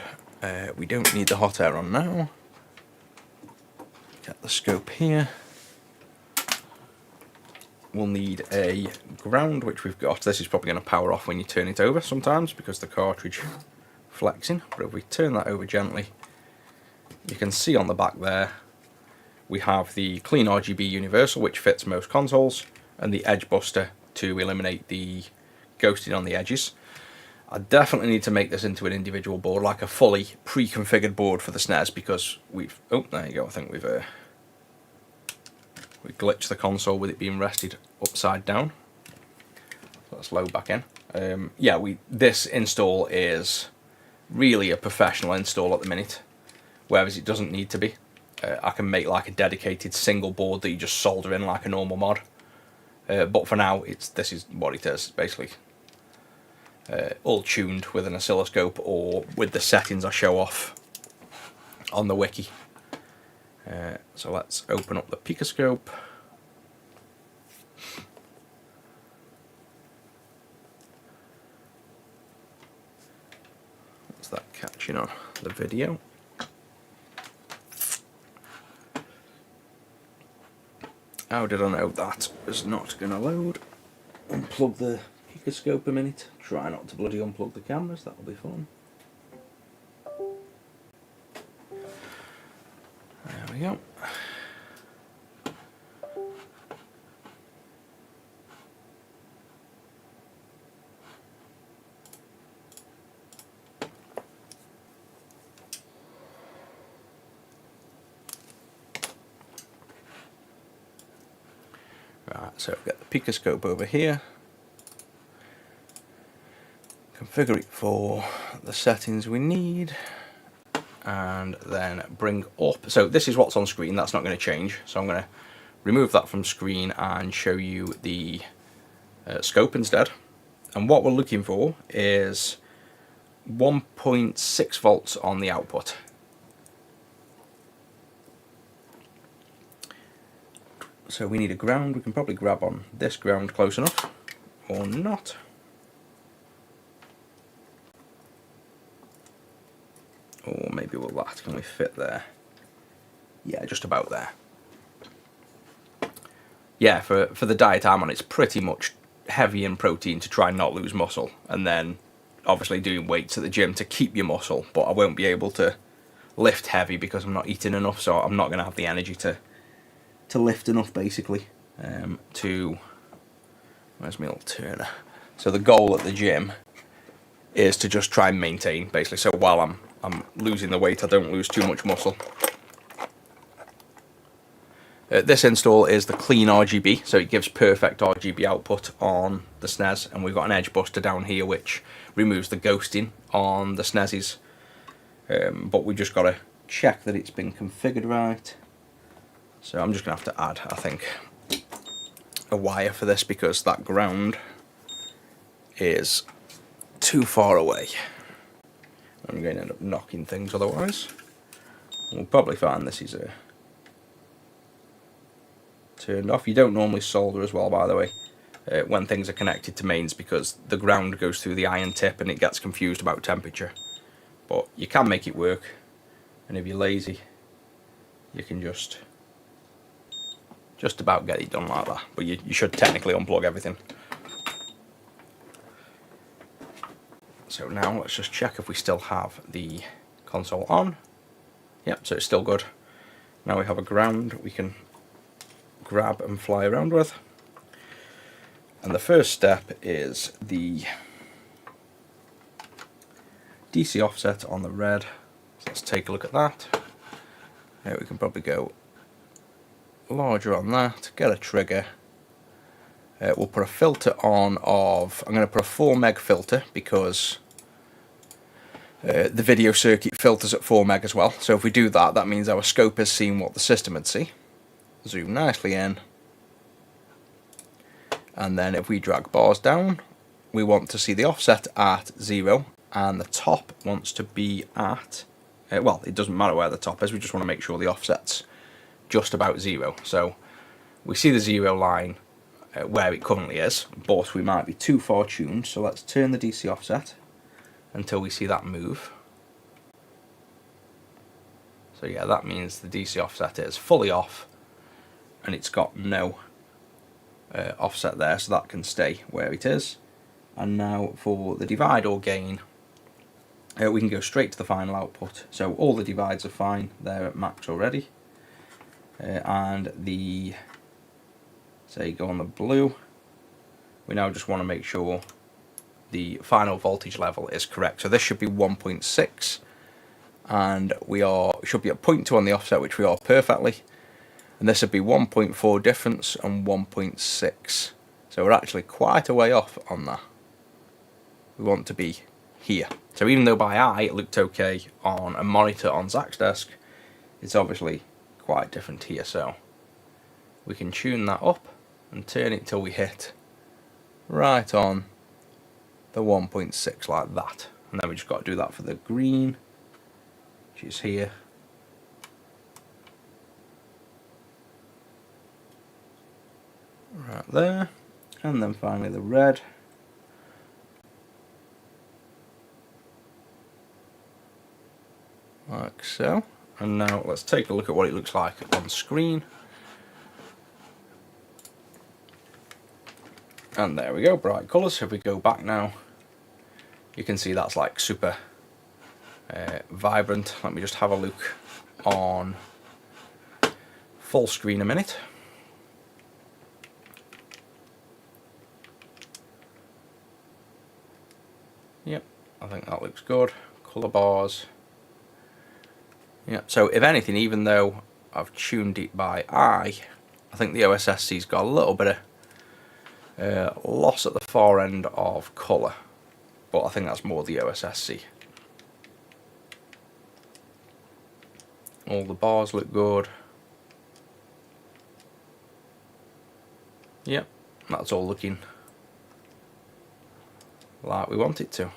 we don't need the hot air on now. Get the scope here. We'll need a ground, which we've got. This is probably going to power off when you turn it over sometimes because the cartridge flexing. But if we turn that over gently, you can see on the back there we have the clean RGB universal, which fits most consoles, and the edge buster to eliminate the ghosting on the edges. I definitely need to make this into an individual board, like a fully pre-configured board for the SNES, because we've, oh there you go, I think we've we glitched the console with it being rested upside down. Let's load back in. Yeah, this install is really a professional install at the minute, whereas it doesn't need to be. I can make like a dedicated single board that you just solder in like a normal mod. But for now, this is what it is, basically. All tuned with an oscilloscope or with the settings I show off on the wiki. So let's open up the picoscope. Is that catching on the video? How did I know that was not going to load? Unplug the picoscope a minute. Try not to bloody unplug the cameras, that'll be fun. There we go. Right, so get the picoscope over here. Configure it for the settings we need, and then bring up. So this is what's on screen, that's not going to change. So I'm going to remove that from screen and show you the scope instead. And what we're looking for is 1.6 volts on the output. So we need a ground. We can probably grab on this ground close enough, or not. Or maybe will that, can we fit there? Yeah, just about there. Yeah, for the diet I'm on, it's pretty much heavy in protein to try and not lose muscle, and then obviously doing weights at the gym to keep your muscle, but I won't be able to lift heavy because I'm not eating enough, so I'm not going to have the energy to lift enough, basically, where's my little turner? So the goal at the gym is to just try and maintain, basically, so while I'm losing the weight, I don't lose too much muscle. This install is the clean RGB, so it gives perfect RGB output on the SNES, and we've got an edge buster down here which removes the ghosting on the SNESes, but we've just got to check that it's been configured right. So I'm just going to have to add, I think, a wire for this because that ground is too far away. I'm going to end up knocking things otherwise. We'll probably find this is turned off. You don't normally solder as well, by the way, when things are connected to mains, because the ground goes through the iron tip and it gets confused about temperature. But you can make it work, and if you're lazy, you can just about get it done like that. But you should technically unplug everything. So now let's just check if we still have the console on. Yep, so it's still good. Now we have a ground we can grab and fly around with. And the first step is the DC offset on the red. So let's take a look at that. Now we can probably go larger on that, get a trigger. We'll put a filter on of, I'm going to put a 4 meg filter because the video circuit filters at 4 meg as well. So if we do that, that means our scope is seeing what the system would see. Zoom nicely in, and then if we drag bars down, we want to see the offset at 0, and the top wants to be at, well, it doesn't matter where the top is, we just want to make sure the offset's just about 0. So we see the 0 line where it currently is, but we might be too far tuned, so let's turn the DC offset until we see that move. So yeah, that means the DC offset is fully off, and it's got no offset there, so that can stay where it is. And now for the divide or gain, we can go straight to the final output. So all the divides are fine, they're at max already. And the, say, go on the blue, we now just want to make sure the final voltage level is correct. So this should be 1.6, and we should be at 0.2 on the offset, which we are perfectly. And this would be 1.4 difference and 1.6. So we're actually quite a way off on that. We want to be here. So even though by eye it looked okay on a monitor on Zach's desk, it's obviously quite different here. So we can tune that up and turn it till we hit right on the 1.6 like that. And then we just got to do that for the green, which is here. Right there, and then finally the red. Like so. And now let's take a look at what it looks like on screen. And there we go, bright colours. If we go back now, you can see that's like super vibrant. Let me just have a look on full screen a minute. Yep, I think that looks good. Colour bars. Yep, so if anything, even though I've tuned it by eye, I think the OSSC's got a little bit of loss at the far end of colour. But I think that's more the OSSC. All the bars look good. Yep, that's all looking like we want it to.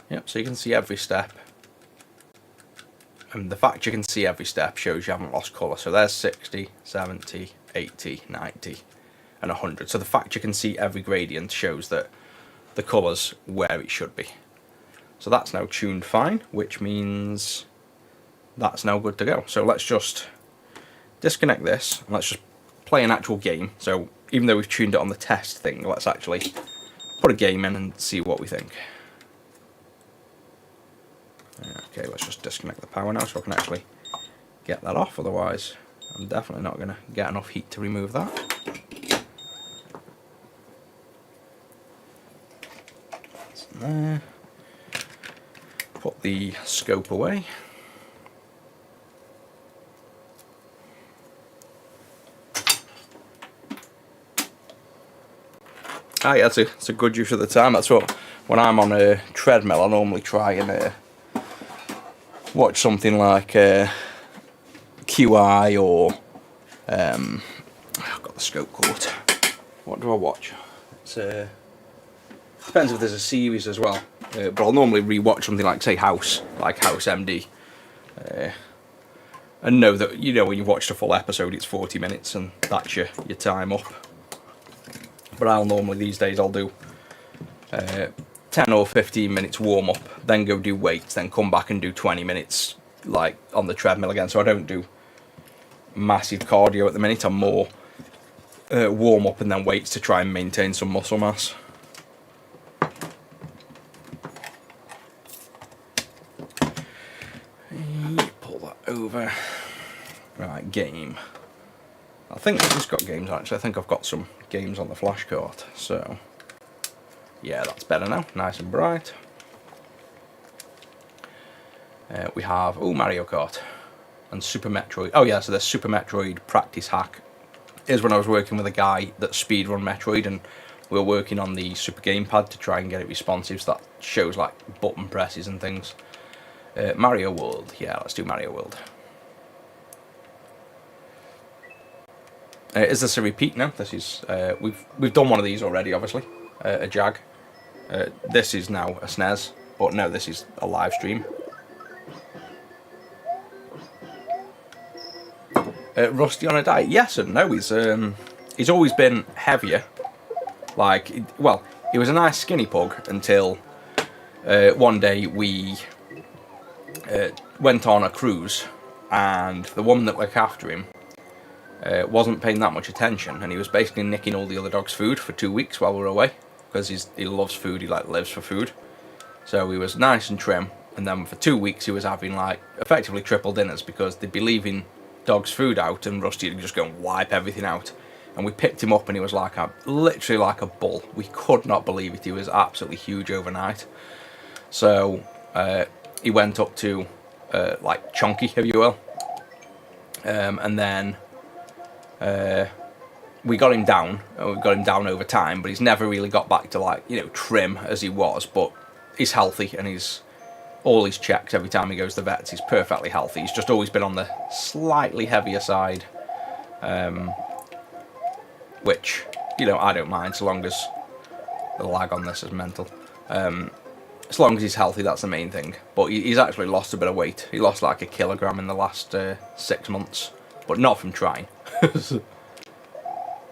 Yep, so you can see every step. And the fact you can see every step shows you haven't lost colour. So there's 60, 70, 80, 90 and 100. So the fact you can see every gradient shows that the colour's where it should be. So that's now tuned fine, which means that's now good to go. So let's just disconnect this and let's just play an actual game. So even though we've tuned it on the test thing, let's actually put a game in and see what we think. Okay, let's just disconnect the power now so I can actually get that off, otherwise I'm definitely not going to get enough heat to remove that. That's in there. Put the scope away. Ah yeah, it's a good use of the time. That's what, when I'm on a treadmill I normally try and watch something like QI or I've got the scope caught. What do I watch? It's depends if there's a series as well, but I'll normally re-watch something like, say, House MD, and know that, you know, when you've watched a full episode it's 40 minutes and that's your time up. But I'll normally these days I'll do 10 or 15 minutes warm up, then go do weights, then come back and do 20 minutes like on the treadmill again. So I don't do massive cardio at the minute. I'm more warm up and then weights to try and maintain some muscle mass. Pull that over. Right, game. I think this has got games actually. I think I've got some games on the flash card. So yeah, that's better now, nice and bright. We have, Mario Kart and Super Metroid. Oh yeah, so the Super Metroid practice hack is when I was working with a guy that speedrun Metroid, and we were working on the Super Gamepad to try and get it responsive, so that shows like button presses and things. Mario World, yeah, let's do Mario World. Is this a repeat now? This is, we've done one of these already, obviously, a Jag. This is now a SNES, but no, this is a live stream. Rusty on a diet? Yes and no. He's always been heavier. Like, well, he was a nice skinny pug until one day we went on a cruise, and the woman that looked after him wasn't paying that much attention, and he was basically nicking all the other dogs' food for 2 weeks while we were away, because he loves food, he like lives for food. So he was nice and trim, and then for 2 weeks he was having like effectively triple dinners, because they'd be leaving dogs' food out and Rusty would just go and wipe everything out. And we picked him up and he was like literally like a bull. We could not believe it. He was absolutely huge overnight. So he went up to like chunky, if you will, and then we got him down. We got him down over time, but he's never really got back to like, you know, trim as he was. But he's healthy, and he's all his checks every time he goes to the vets. He's perfectly healthy. He's just always been on the slightly heavier side, which, you know, I don't mind so long as the lag on this is mental. As long as he's healthy, that's the main thing. But he's actually lost a bit of weight. He lost like 1 kilogram in the last 6 months, but not from trying.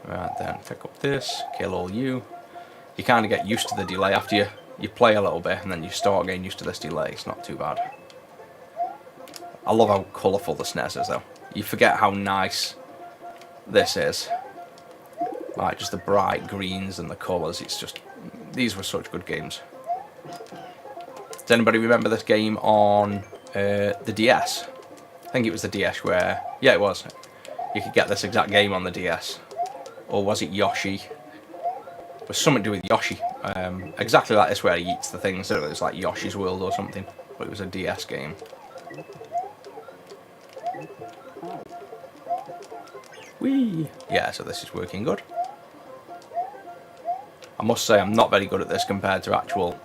Right, then pick up this, kill all you. You kind of get used to the delay after you play a little bit, and then you start getting used to this delay. It's not too bad. I love how colourful the SNES is though. You forget how nice this is. Like just the bright greens and the colours, it's just, these were such good games. Does anybody remember this game on the DS? I think it was the DS where, yeah it was. You could get this exact game on the DS. Or was it Yoshi? It was something to do with Yoshi. Exactly like this where he eats the things. So it was like Yoshi's World or something. But it was a DS game. Whee! Yeah, so this is working good. I must say I'm not very good at this compared to actual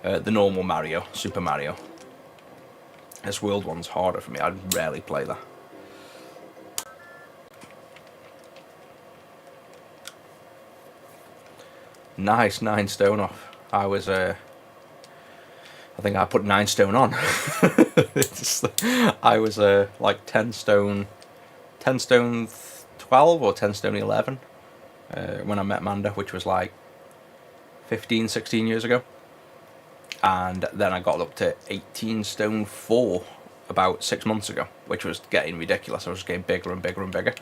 the normal Mario, Super Mario. This world one's harder for me. I rarely play that. Nice, 9 stone off. I was I think I put 9 stone on. I was like 10 stone 12 or 10 stone 11 when I met Manda, which was like 15, 16 years ago. And then I got up to 18 stone 4 about 6 months ago, which was getting ridiculous. I was getting bigger and bigger and bigger.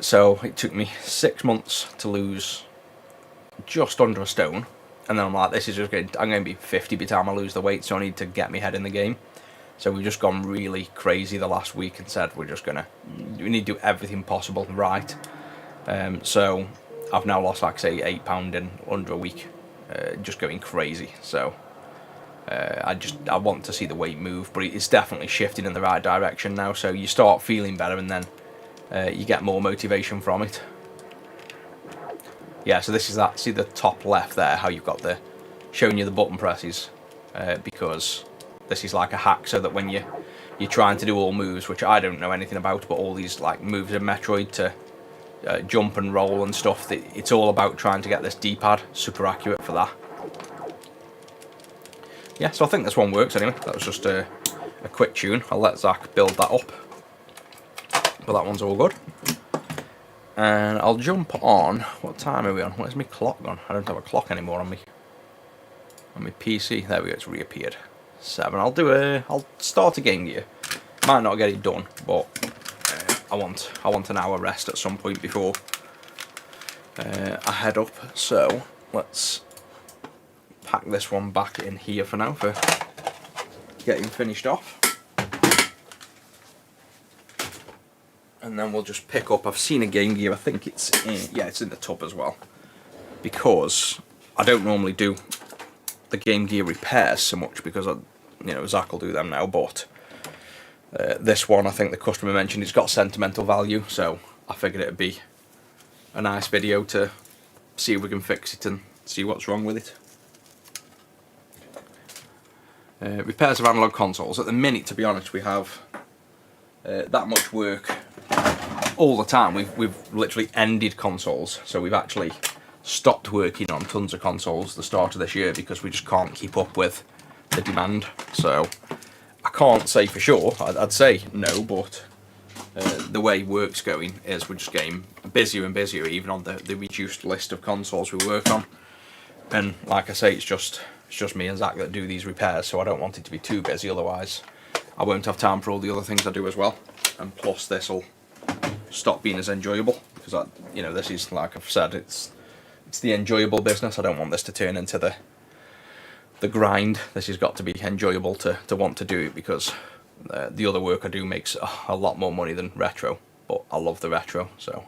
So it took me 6 months to lose just under a stone, and then I'm like, this is just going. I'm going to be 50 by the time I lose the weight, so I need to get my head in the game. So we've just gone really crazy the last week and said we need to do everything possible right. So I've now lost, like say, £8 in under a week, just going crazy. So I want to see the weight move, but it's definitely shifting in the right direction now. So you start feeling better, and then you get more motivation from it. Yeah, so this is that. See the top left there, how you've got the showing you the button presses, because this is like a hack, so that when you're trying to do all moves, which I don't know anything about, but all these like moves in Metroid to jump and roll and stuff, it's all about trying to get this D-pad super accurate for that. Yeah, so I think this one works anyway. That was just a quick tune. I'll let Zach build that up, but that one's all good. And I'll jump on. What time are we on? Where's my clock gone? I don't have a clock anymore on my PC. There we go. It's reappeared. 7. I'll start a Game Gear. Might not get it done, but I want an hour rest at some point before I head up. So let's pack this one back in here for now for getting finished off. And then we'll just pick up. I've seen a Game Gear. I think it's in the tub as well, because I don't normally do the Game Gear repairs so much, because Zach will do them now. But this one, I think the customer mentioned it's got sentimental value, so I figured it'd be a nice video to see if we can fix it and see what's wrong with it. Repairs of analog consoles. At the minute, to be honest, we have that much work all the time. We've literally ended consoles, so we've actually stopped working on tons of consoles at the start of this year because we just can't keep up with the demand. So I can't say for sure. I'd say no, but the way work's going is we're just getting busier and busier, even on the reduced list of consoles we work on. And like I say, it's just me and Zach that do these repairs, so I don't want it to be too busy, otherwise I won't have time for all the other things I do as well. And plus this will stop being as enjoyable, because this is, like I've said, it's the enjoyable business. I don't want this to turn into the grind. This has got to be enjoyable to want to do it, because the other work I do makes a lot more money than retro, but I love the retro. So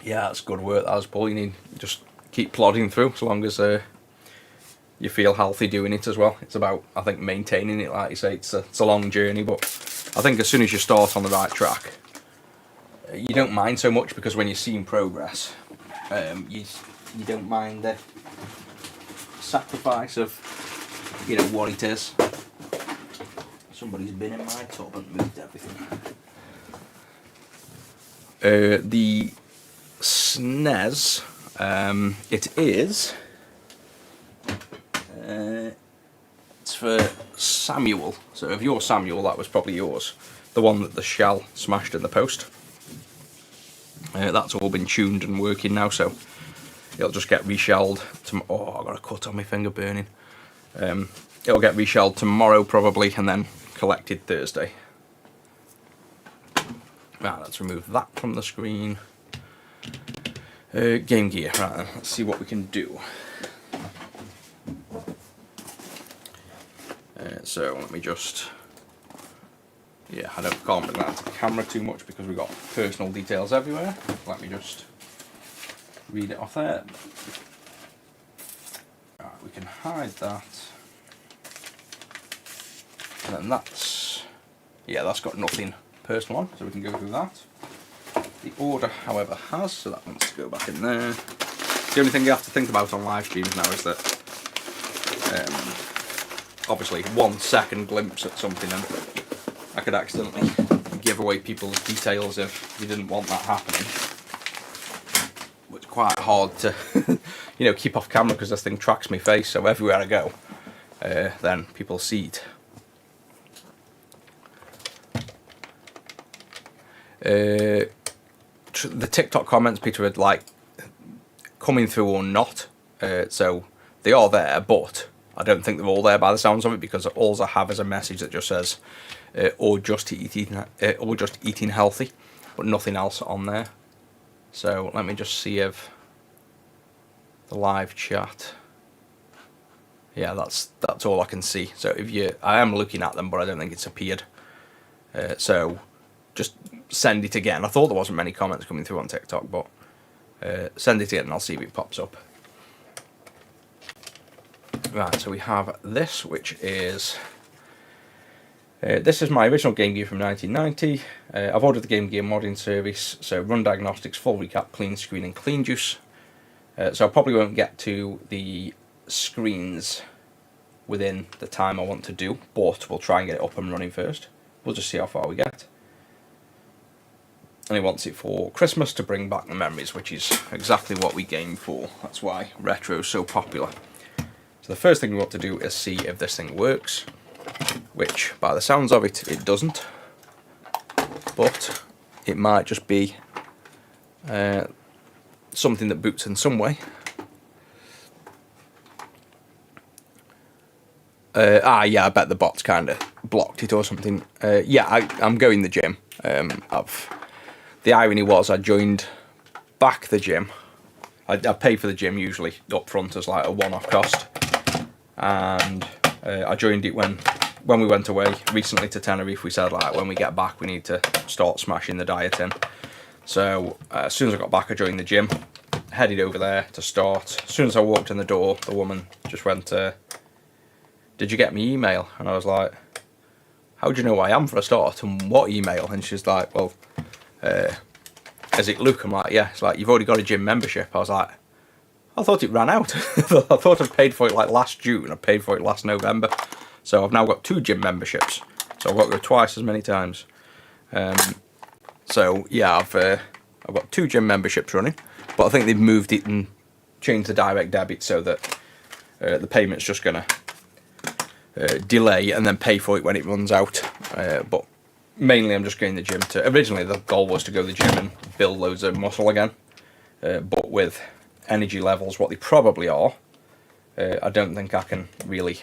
yeah, that's good work. That was Paul. You need just keep plodding through, as long as you feel healthy doing it as well. It's about, I think, maintaining it. Like you say, it's a long journey, but I think as soon as you start on the right track, you don't mind so much, because when you're seeing progress, you don't mind the sacrifice of what it is. Somebody's been in my tub and moved everything. The SNES, it is. It's for Samuel. So if you're Samuel, that was probably yours. The one that the shell smashed in the post. That's all been tuned and working now, so it'll just get reshelled. Oh, I got a cut on my finger burning. It'll get reshelled tomorrow probably, and then collected Thursday. Right, let's remove that from the screen. Game Gear. Right then, let's see what we can do. So let me just, I can't bring that to the camera too much because we've got personal details everywhere. Let me just read it off there. Right, we can hide that. then that's got nothing personal on, so we can go through that. The order, however, has, so that wants to go back in there. The only thing you have to think about on live streams now is that obviously 1 second glimpse at something, and I could accidentally give away people's details if you didn't want that happening. It's quite hard to you know, keep off camera because this thing tracks my face, so everywhere I go then people see it. The TikTok comments, Peter, had like coming through or not, so they are there, but I don't think they're all there by the sounds of it, because all I have is a message that just says or just eating healthy, but nothing else on there. So let me just see if the live chat, yeah, that's all I can see. So if I am looking at them, but I don't think it's appeared. So just send it again. I thought there wasn't many comments coming through on TikTok, but send it in and I'll see if it pops up. Right, so we have this, which is this is my original Game Gear from 1990. I've ordered the Game Gear modding service, so run diagnostics, full recap, clean screen and clean juice. So I probably won't get to the screens within the time I want to do, but we'll try and get it up and running first. We'll just see how far we get. And he wants it for Christmas to bring back the memories, which is exactly what we game for. That's why retro is so popular. So the first thing we want to do is see if this thing works, which by the sounds of it, it doesn't. But it might just be something that boots in some way. Yeah, I bet the bot's kind of blocked it or something. Yeah, I'm going the gym. The irony was I joined back the gym. I pay for the gym usually up front as like a one-off cost, and I joined it when we went away recently to Tenerife. We said like when we get back we need to start smashing the diet in. So as soon as I got back I joined the gym, headed over there to start. As soon as I walked in the door, the woman just went, "Did you get my email?" And I was like, "How do you know who I am for a start, and what email?" And she's like, "Well, does it look?" I'm like, "Yeah." It's like, "You've already got a gym membership." I was like, "I thought it ran out." I thought I'd paid for it like last June. I paid for it last November. So I've now got 2 gym memberships. So I've got to go twice as many times. So yeah, I've got 2 gym memberships running, but I think they've moved it and changed the direct debit so that the payment's just gonna delay and then pay for it when it runs out. But mainly I'm just going to the gym originally the goal was to go to the gym and build loads of muscle again, but with energy levels what they probably are, I don't think I can really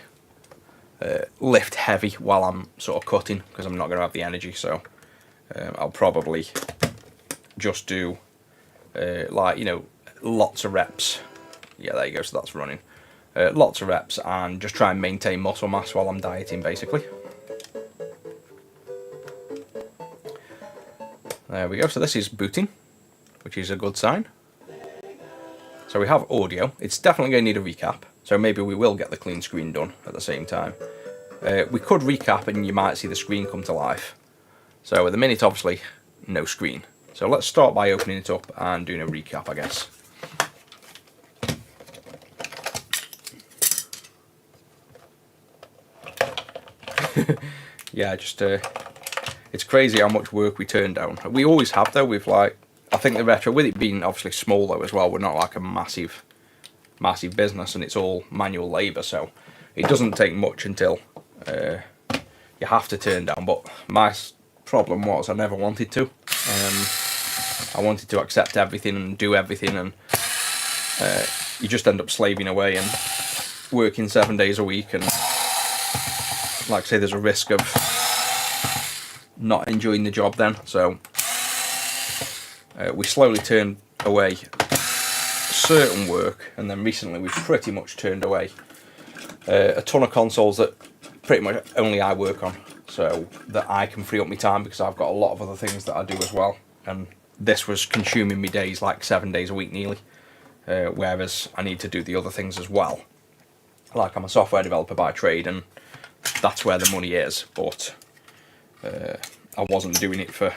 lift heavy while I'm sort of cutting, because I'm not going to have the energy. So I'll probably just do like, you know, lots of reps. Yeah, there you go, so that's running. Lots of reps and just try and maintain muscle mass while I'm dieting basically. There we go, so this is booting, which is a good sign. So we have audio. It's definitely going to need a recap, so maybe we will get the clean screen done at the same time. We could recap and you might see the screen come to life. So at the minute, obviously, no screen. So let's start by opening it up and doing a recap, I guess. Yeah, just it's crazy how much work we turn down. We always have though. We've like, I think the retro, with it being obviously small though as well, we're not like a massive business, and it's all manual labour, so it doesn't take much until you have to turn down. But my problem was I never wanted to. I wanted to accept everything and do everything, and you just end up slaving away and working 7 days a week, and like I say, there's a risk of not enjoying the job then. So we slowly turned away certain work, and then recently we've pretty much turned away a ton of consoles that pretty much only I work on, so that I can free up my time, because I've got a lot of other things that I do as well, and this was consuming me days like 7 days a week nearly, whereas I need to do the other things as well. Like, I'm a software developer by trade, and that's where the money is, but I wasn't doing it for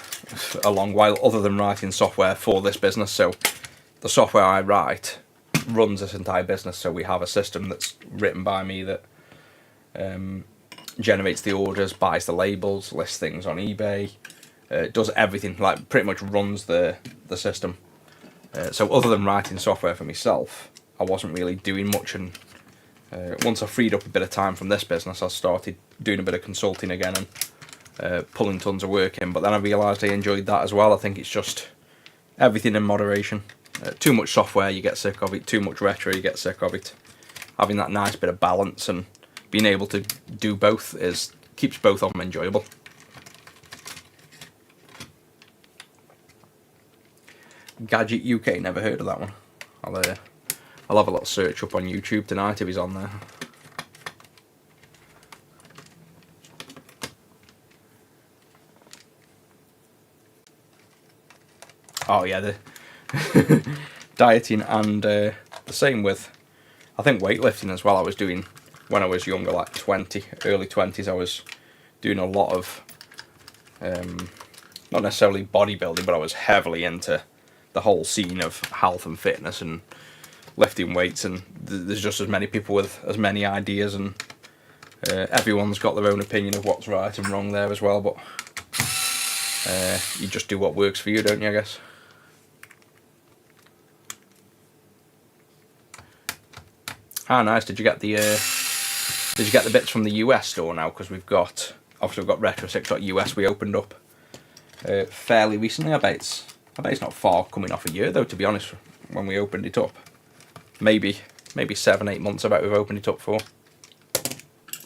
a long while other than writing software for this business. So the software I write runs this entire business, so we have a system that's written by me that generates the orders, buys the labels, lists things on eBay, does everything, like pretty much runs the system. So other than writing software for myself, I wasn't really doing much, and once I freed up a bit of time from this business, I started doing a bit of consulting again and pulling tons of work in, but then I realised I enjoyed that as well. I think it's just everything in moderation. Too much software, you get sick of it. Too much retro, you get sick of it. Having that nice bit of balance and being able to do both keeps both of them enjoyable. Gadget UK, never heard of that one. I'll have a little search up on YouTube tonight if he's on there. Oh yeah, the dieting, and the same with, I think, weightlifting as well. I was doing when I was younger, like early 20s, I was doing a lot of, not necessarily bodybuilding, but I was heavily into the whole scene of health and fitness and lifting weights, and there's just as many people with as many ideas, and everyone's got their own opinion of what's right and wrong there as well, but you just do what works for you, don't you, I guess. Ah, nice. Did you get the bits from the US store now? Because we've got retro6.us we opened up fairly recently. I bet it's not far coming off a year though, to be honest, when we opened it up. Maybe 7-8 months I bet we've opened it up for.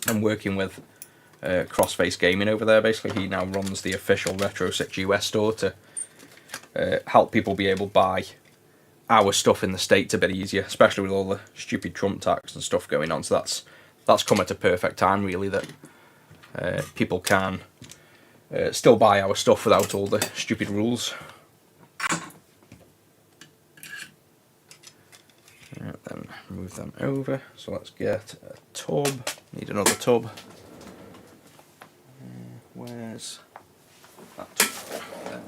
I'm working with Crossface Gaming over there. Basically, he now runs the official Retro6 US store to help people be able to buy our stuff in the States a bit easier, especially with all the stupid Trump tax and stuff going on. So that's come at a perfect time, really, that people can still buy our stuff without all the stupid rules. Right, then move them over. So let's get a tub. Need another tub. Where's that tub? There.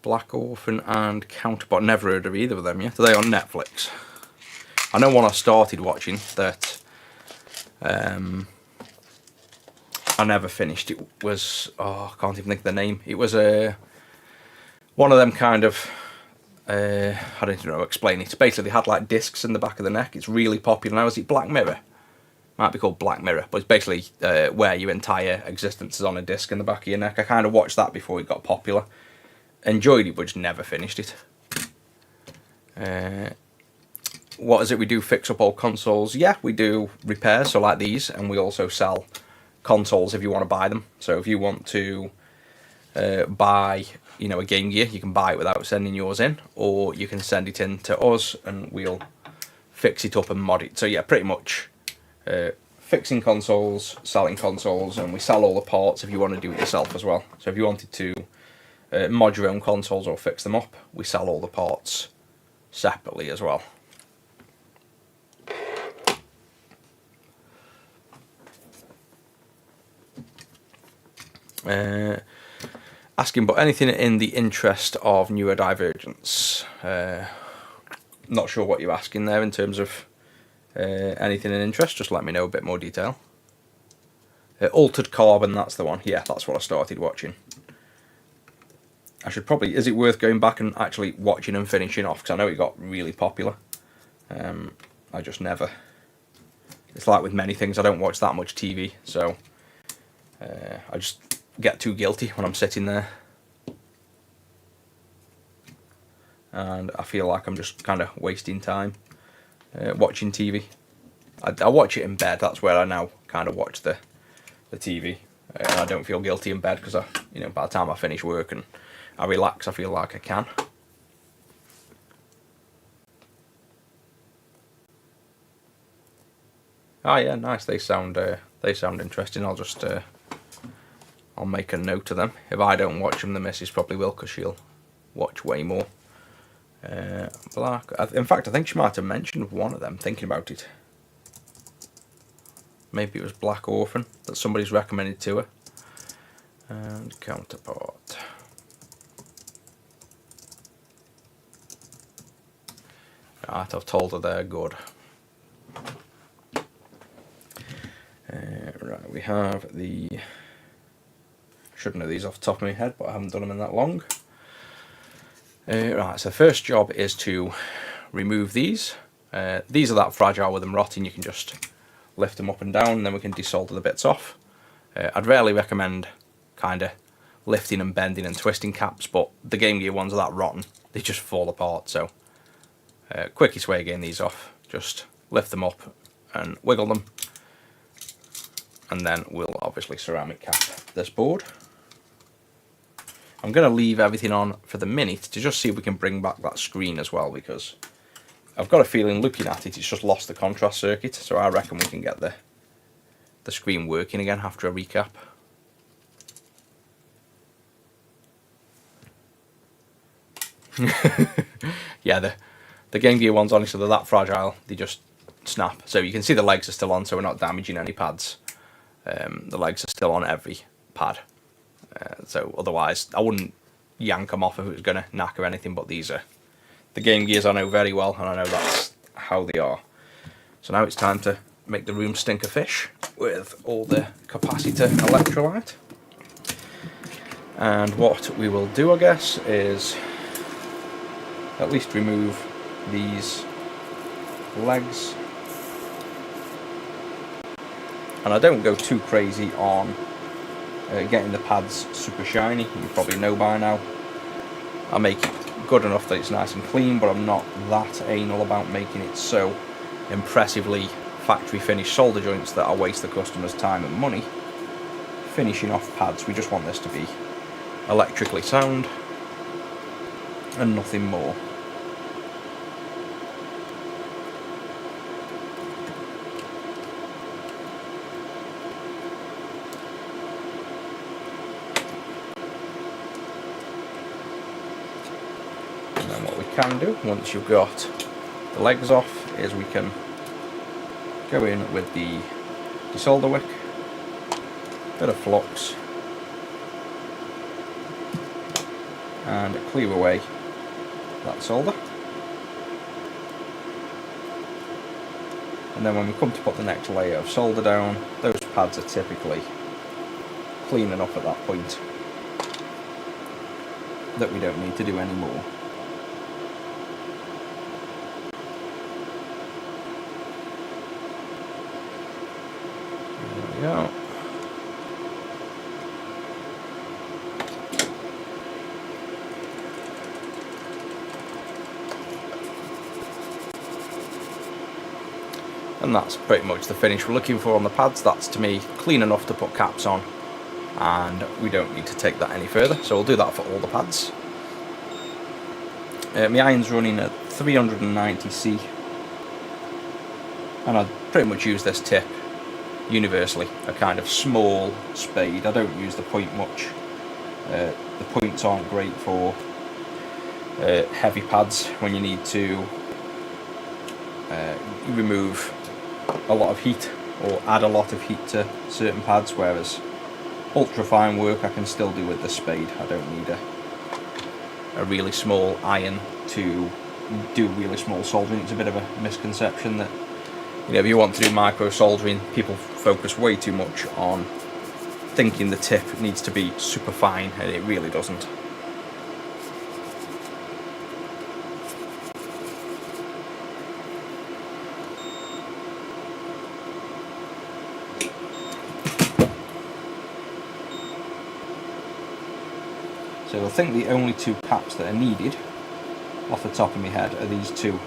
Black Orphan and Counterpart. Never heard of either of them yet. Are they on Netflix? I know one I started watching that I never finished. It was, I can't even think of the name. It was one of them kind of, I don't even know how to explain it. Basically, they had like discs in the back of the neck. It's really popular now. Is it Black Mirror? Might be called Black Mirror, but it's basically where your entire existence is on a disc in the back of your neck. I kind of watched that before it got popular. Enjoyed it, but just never finished it. What is it we do? Fix up old consoles? Yeah, we do repairs, so like these, and we also sell consoles if you want to buy them. So if you want to buy, a Game Gear, you can buy it without sending yours in, or you can send it in to us and we'll fix it up and mod it. So yeah, pretty much fixing consoles, selling consoles, and we sell all the parts if you want to do it yourself as well. So if you wanted to mod your own consoles or fix them up, we sell all the parts separately as well. Asking, but anything in the interest of neurodivergence? Not sure what you're asking there in terms of anything in interest. Just let me know a bit more detail. Altered Carbon, that's the one. Yeah, that's what I started watching. I should probably, is it worth going back and actually watching and finishing off? Because I know it got really popular. I just never, it's like with many things, I don't watch that much TV, so I just get too guilty when I'm sitting there. And I feel like I'm just kind of wasting time watching TV. I watch it in bed, that's where I now kind of watch the TV. And I don't feel guilty in bed because by the time I finish work and I relax, I feel like I can. Ah, yeah, nice. They sound interesting. I'll just I'll make a note of them. If I don't watch them, the missus probably will, because she'll watch way more. Black. In fact, I think she might have mentioned one of them. Thinking about it, maybe it was Black Orphan that somebody's recommended to her. And counterpart. Right, I've told her they're good. Right, we have the... Should know these off the top of my head, but I haven't done them in that long. Right, so the first job is to remove these. These are that fragile with them rotting, you can just lift them up and down, and then we can desolder the bits off. I'd rarely recommend kind of lifting and bending and twisting caps, but the Game Gear ones are that rotten, they just fall apart. So quickest way of getting these off, just lift them up and wiggle them, and then we'll obviously ceramic cap this board. I'm going to leave everything on for the minute to just see if we can bring back that screen as well, because I've got a feeling looking at it, it's just lost the contrast circuit, so I reckon we can get the screen working again after a recap. Yeah, the Game Gear ones, honestly, they're that fragile, they just snap. So you can see the legs are still on, so we're not damaging any pads. The legs are still on every pad. So otherwise, I wouldn't yank them off if it was going to knack or anything, but these are the Game Gears I know very well, and I know that's how they are. So now it's time to make the room stink of fish with all the capacitor electrolyte. And what we will do, I guess, is at least remove these legs. And I don't go too crazy on getting the pads super shiny. You probably know by now. I make it good enough that it's nice and clean, but I'm not that anal about making it so impressively factory finished solder joints that I waste the customer's time and money finishing off pads. We just want this to be electrically sound and nothing more. Can do once you've got the legs off is we can go in with the desolder wick, bit of flux, and cleave away that solder. And then when we come to put the next layer of solder down, those pads are typically clean enough at that point that we don't need to do any more. Go. And that's pretty much the finish we're looking for on the pads. That's, to me, clean enough to put caps on, and we don't need to take that any further, so we'll do that for all the pads. My iron's running at 390C, and I pretty much use this tip universally, a kind of small spade. I don't use the point much. The points aren't great for heavy pads when you need to remove a lot of heat or add a lot of heat to certain pads, whereas ultra fine work I can still do with the spade. I don't need a really small iron to do really small soldering. It's a bit of a misconception that, you know, if you want to do micro soldering, people focus way too much on thinking the tip needs to be super fine, and it really doesn't. So I think the only two caps that are needed off the top of my head are these two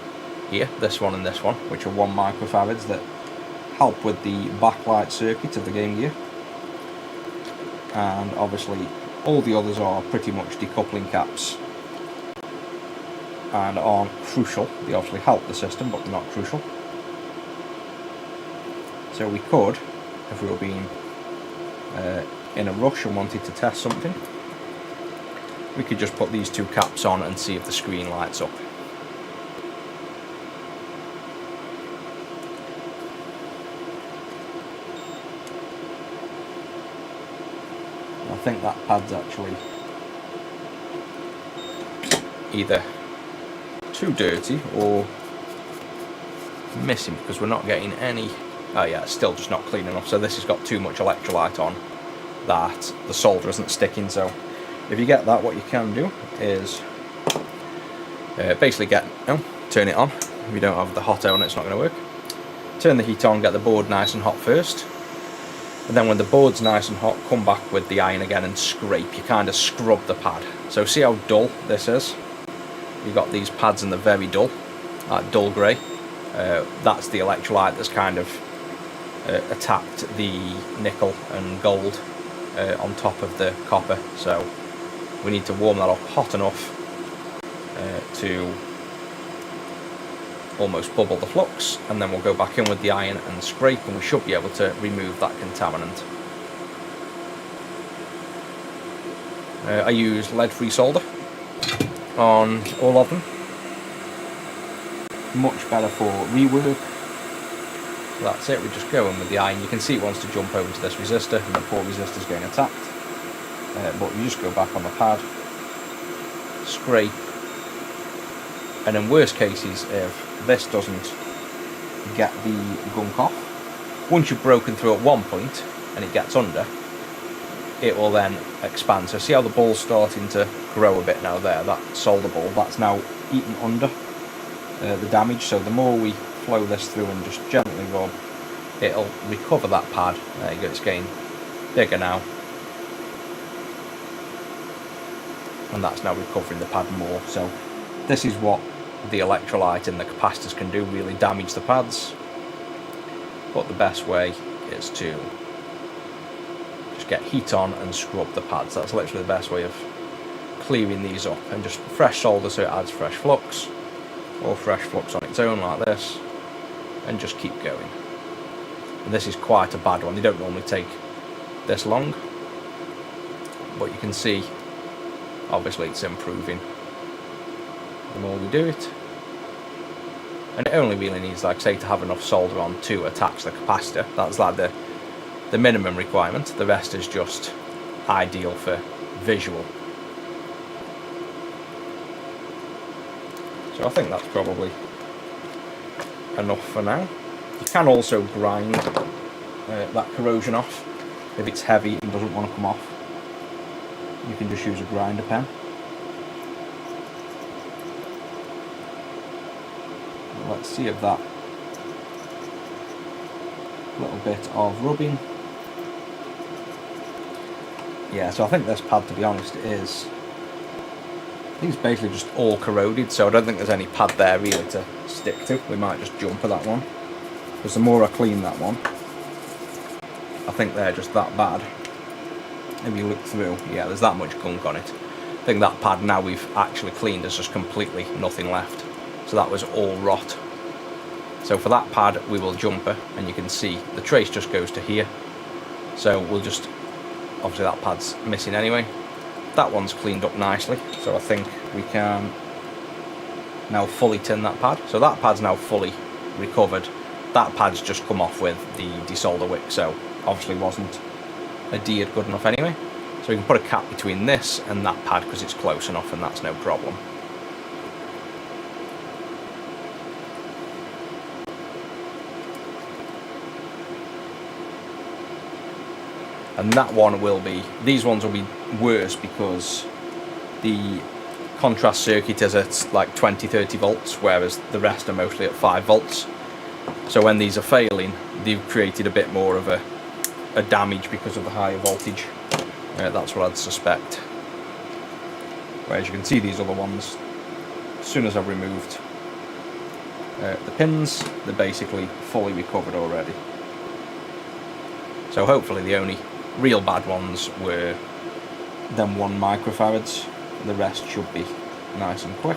here, this one and this one, which are 1 microfarads that help with the backlight circuit of the Game Gear. And obviously all the others are pretty much decoupling caps and aren't crucial. They obviously help the system, but they're not crucial. So we could, if we were being in a rush and wanted to test something, we could just put these two caps on and see if the screen lights up. I think that pad's actually either too dirty or missing, because we're not getting any. Oh yeah, it's still just not clean enough. So this has got too much electrolyte on that the solder isn't sticking. So if you get that, what you can do is basically turn it on. If you don't have the hot on, it's not going to work. Turn the heat on, get the board nice and hot first, and then when the board's nice and hot, come back with the iron again and scrape. You kind of scrub the pad. So see how dull this is? You've got these pads and they're very dull, that dull grey. That's the electrolyte that's kind of attacked the nickel and gold on top of the copper. So we need to warm that up hot enough to almost bubble the flux, and then we'll go back in with the iron and scrape, and we should be able to remove that contaminant. I use lead-free solder on all of them. Much better for rework. That's it, we just go in with the iron. You can see it wants to jump over to this resistor, and the poor resistor is getting attacked. But you just go back on the pad, scrape, and in worst cases, if this doesn't get the gunk off, once you've broken through at one point and it gets under, it will then expand. So see how the ball's starting to grow a bit now there, that solder ball, that's now eaten under the damage. So the more we flow this through and just gently rub, it'll recover that pad. There you go, it's getting bigger now, and that's now recovering the pad more. So this is what the electrolyte in the capacitors can do, really damage the pads. But the best way is to just get heat on and scrub the pads. That's literally the best way of clearing these up, and just fresh solder so it adds fresh flux, or fresh flux on its own like this, and just keep going. And this is quite a bad one. They don't normally take this long, but you can see obviously it's improving the more we do it. And it only really needs, like say, to have enough solder on to attach the capacitor. That's like the minimum requirement. The rest is just ideal for visual. So I think that's probably enough for now. You can also grind that corrosion off. If it's heavy and doesn't want to come off, you can just use a grinder pen. Let's see if that little bit of rubbing. Yeah, so I think this pad, to be honest, is, I think it's basically just all corroded, so I don't think there's any pad there really to stick to. We might just jump at that one, because the more I clean that one, I think they're just that bad. If you look through, yeah, there's that much gunk on it. I think that pad, now we've actually cleaned, there's just completely nothing left. So that was all rot. So for that pad we will jumper, and you can see the trace just goes to here. So we'll just, obviously that pad's missing anyway. That one's cleaned up nicely, so I think we can now fully tin that pad. So that pad's now fully recovered. That pad's just come off with the desolder wick, so obviously wasn't adhered good enough anyway. So we can put a cap between this and that pad because it's close enough, and that's no problem. And that one will be, these ones will be worse because the contrast circuit is at like 20-30 volts, whereas the rest are mostly at 5 volts. So when these are failing, they've created a bit more of a damage because of the higher voltage. That's what I'd suspect. Whereas you can see these other ones, as soon as I've removed the pins, they're basically fully recovered already. So hopefully the only real bad ones were them 1 microfarads. The rest should be nice and quick.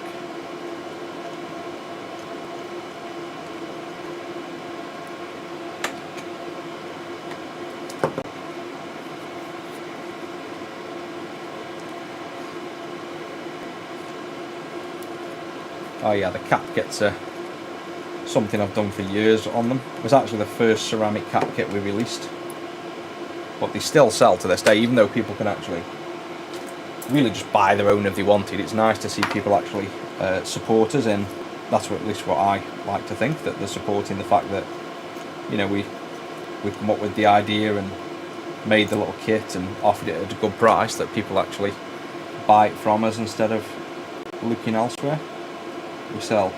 Oh yeah, the cap kits are something I've done for years on them. It was actually the first ceramic cap kit we released, but they still sell to this day, even though people can actually really just buy their own if they wanted. It's nice to see people actually support us in. That's at least what I like to think, that they're supporting the fact that, you know, we've come up with the idea and made the little kit and offered it at a good price, that people actually buy it from us instead of looking elsewhere. We sell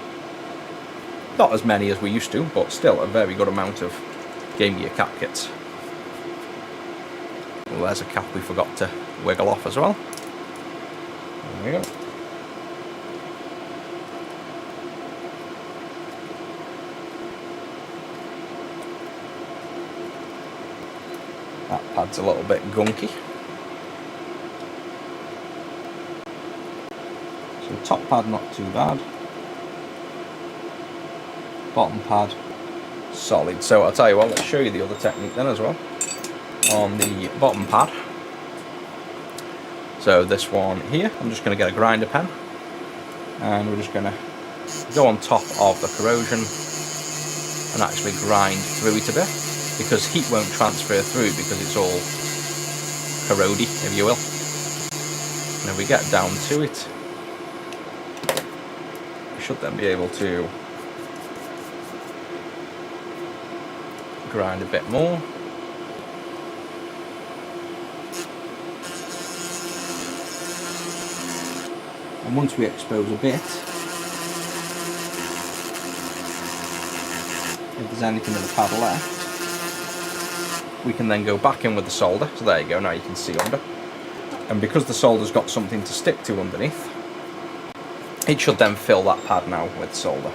not as many as we used to, but still a very good amount of Game Gear cap kits. Well, there's a cap we forgot to wiggle off as well. There we go. That pad's a little bit gunky. So top pad not too bad. Bottom pad solid. So I'll tell you what, let's show you the other technique then as well. On the bottom pad. So this one here, I'm just going to get a grinder pen and we're just going to go on top of the corrosion and actually grind through it a bit, because heat won't transfer through because it's all corrody, if you will. And if we get down to it, we should then be able to grind a bit more. And once we expose a bit, if there's anything in the pad left, we can then go back in with the solder. So there you go, now you can see under. And because the solder's got something to stick to underneath, it should then fill that pad now with solder.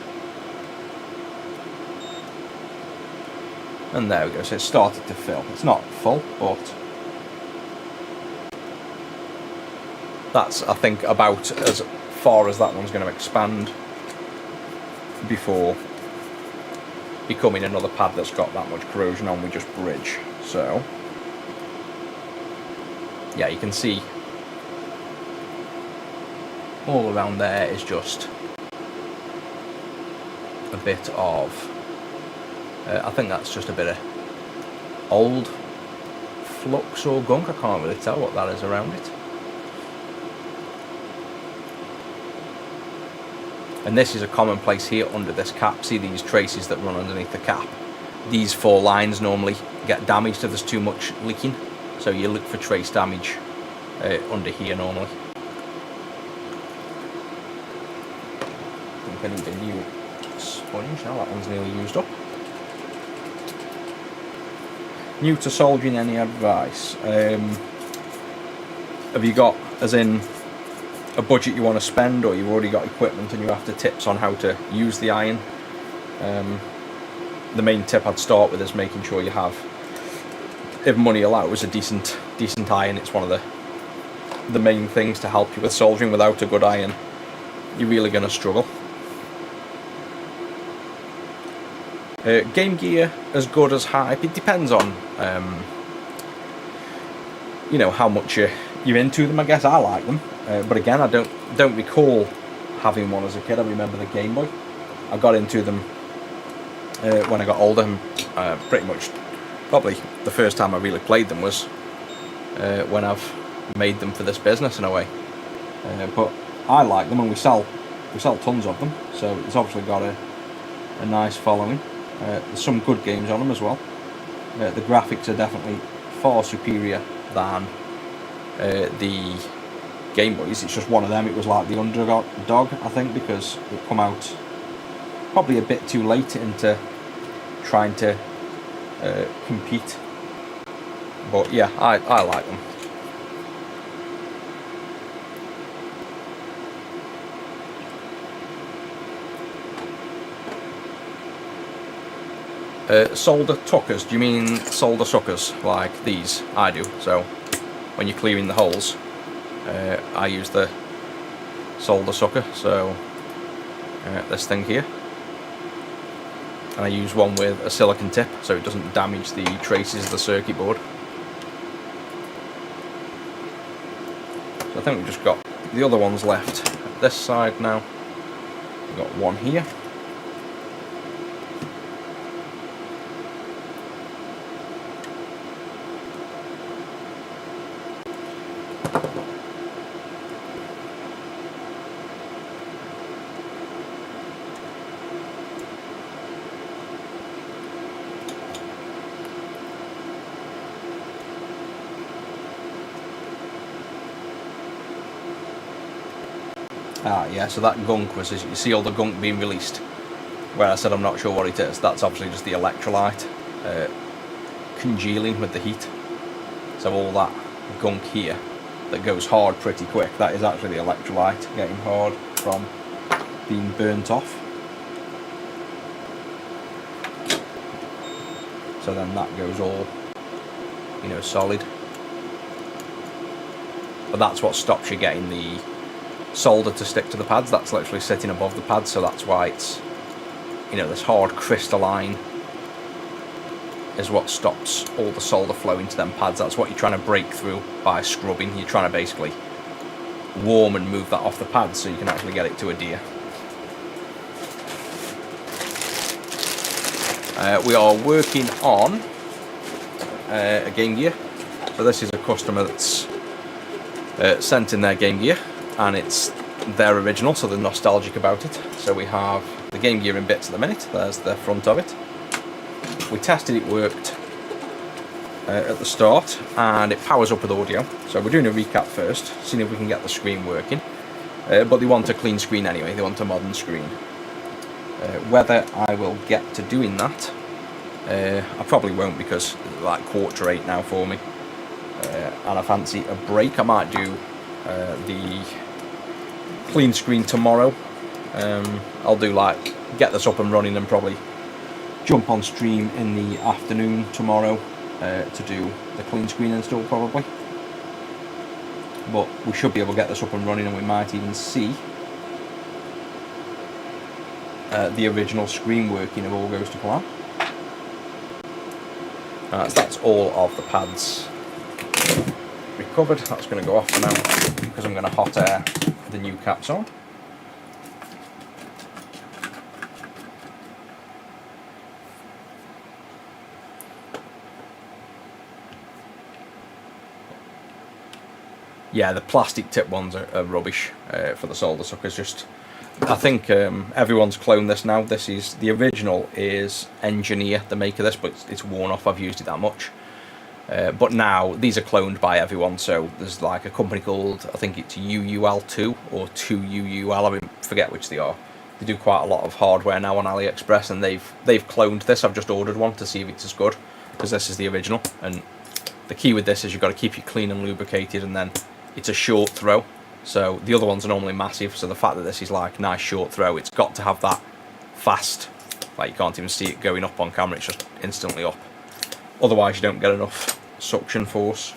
And there we go, so it started to fill. It's not full, but that's, I think, about as far as that one's going to expand before becoming another pad that's got that much corrosion on with just bridge. So yeah, you can see all around there is just a bit of I think that's just a bit of old flux or gunk. I can't really tell what that is around it. And this is a commonplace here under this cap. See these traces that run underneath the cap? These four lines normally get damaged if there's too much leaking. So you look for trace damage under here normally. I think I need a new sponge now, that one's nearly used up. New to soldering, any advice? Have you got, as in, a budget you want to spend, or you've already got equipment and you're after tips on how to use the iron? The main tip I'd start with is making sure you have, if money allows, a decent iron. It's one of the main things to help you with soldering. Without a good iron, you're really going to struggle. Game Gear, as good as hype, it depends on you know, how much you're into them. I guess I like them, but again, I don't recall having one as a kid. I remember the Game Boy. I got into them when I got older, and pretty much probably the first time I really played them was when I've made them for this business in a way. But I like them, and we sell tons of them, so it's obviously got a nice following. There's some good games on them as well. The graphics are definitely far superior than the Game Boys. It's just one of them. It was like the underdog, I think, because it come out probably a bit too late into trying to compete. But yeah, I like them. Solder tuckers, do you mean solder suckers like these? I do. So when you're clearing the holes, I use the solder sucker, so this thing here, and I use one with a silicon tip so it doesn't damage the traces of the circuit board. So I think we've just got the other ones left this side now. We've got one here. Yeah, so that gunk was, as you see all the gunk being released, where I said I'm not sure what it is, that's obviously just the electrolyte congealing with the heat. So all that gunk here that goes hard pretty quick, that is actually the electrolyte getting hard from being burnt off. So then that goes all, you know, solid. But that's what stops you getting the solder to stick to the pads. That's literally sitting above the pads, so that's why it's, you know, this hard crystalline is what stops all the solder flowing to them pads. That's what you're trying to break through by scrubbing. You're trying to basically warm and move that off the pads so you can actually get it to adhere. We are working on a Game Gear. So this is a customer that's sent in their Game Gear, and it's their original, so they're nostalgic about it. So we have the Game Gear in bits at the minute. There's the front of it. We tested it worked at the start, and it powers up with audio. So we're doing a recap first, seeing if we can get the screen working. But they want a clean screen anyway, they want a modern screen. Whether I will get to doing that, I probably won't, because it's like 7:45 now for me. And I fancy a break. I might do the clean screen tomorrow. I'll do like, get this up and running and probably jump on stream in the afternoon tomorrow to do the clean screen install probably. But we should be able to get this up and running, and we might even see the original screen working if all goes to plan. So that's all of the pads recovered. That's going to go off for now because I'm going to hot air the new caps on. Yeah, the plastic tip ones are rubbish for the solder suckers. Just, I think everyone's cloned this now. This is the original is Engineer, the maker of this, but it's worn off. I've used it that much. But now these are cloned by everyone. So there's like a company called, I think it's UUL2 or 2UUL. I forget which they are. They do quite a lot of hardware now on AliExpress, and they've cloned this. I've just ordered one to see if it's as good, because this is the original. And the key with this is you've got to keep it clean and lubricated, and then it's a short throw. So the other ones are normally massive, so the fact that this is like nice short throw, it's got to have that fast, like you can't even see it going up on camera, it's just instantly up. Otherwise you don't get enough suction force.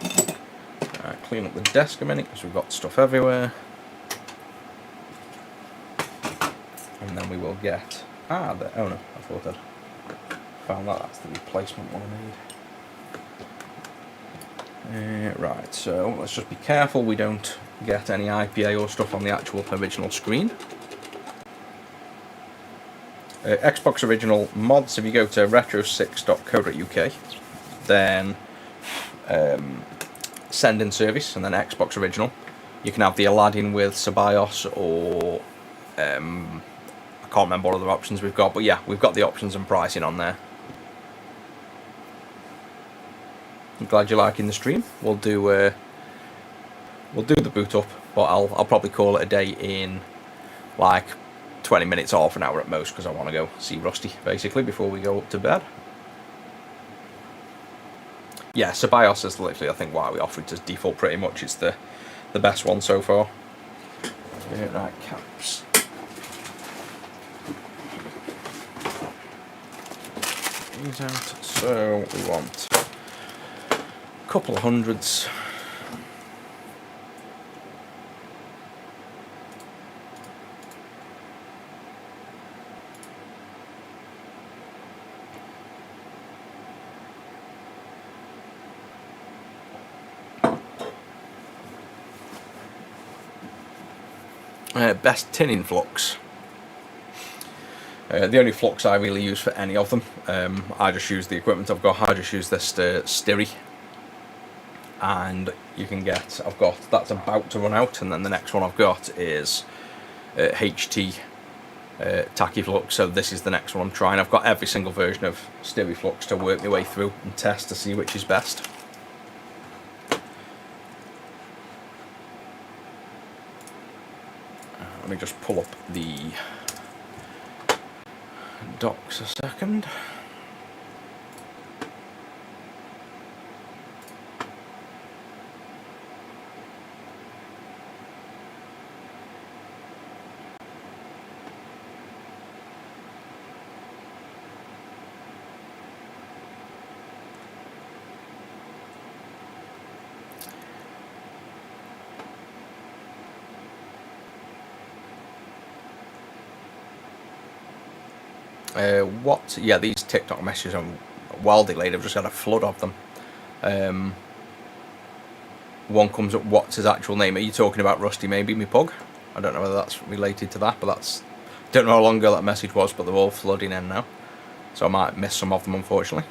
Alright, clean up the desk a minute because we've got stuff everywhere. And then we will get, oh no, I thought I'd found that, that's the replacement one I made. Right, so let's just be careful we don't get any IPA or stuff on the actual original screen. Xbox original mods, if you go to retro6.co.uk, then send in service and then Xbox original, you can have the Aladdin with Cebios, or I can't remember what other options we've got, but yeah, we've got the options and pricing on there. I'm glad you're liking the stream. We'll do the boot up, but I'll probably call it a day in like 20 minutes, half an hour at most, because I want to go see Rusty basically before we go up to bed. Yeah, Cebios is literally, I think, why we offer it as default pretty much. It's the best one so far. Right, caps. These out. So we want couple of hundreds. Best tinning flux. The only flux I really use for any of them, I just use the equipment I've got. I just use this Styri, and you can get, that's about to run out, and then the next one I've got is HT Tachyflux, so this is the next one I'm trying. I've got every single version of Styri Flux to work my way through and test to see which is best. Let me just pull up the docs a second. Yeah, these TikTok messages are well delayed. I've just got a flood of them. One comes up, what's his actual name? Are you talking about Rusty, maybe, me pug? I don't know whether that's related to that, but don't know how long ago that message was, but they're all flooding in now. So I might miss some of them, unfortunately.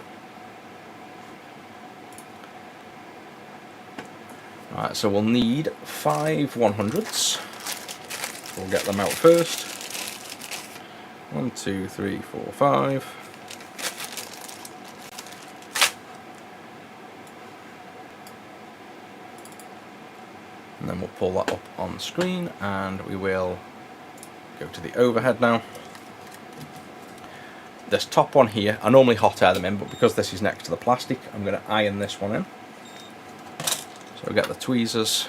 Alright, so we'll need 5 100s. We'll get them out first. 1, 2, 3, 4, 5. And then we'll pull that up on screen, and we will go to the overhead now. This top one here, I normally hot air them in, but because this is next to the plastic, I'm going to iron this one in. So we'll get the tweezers,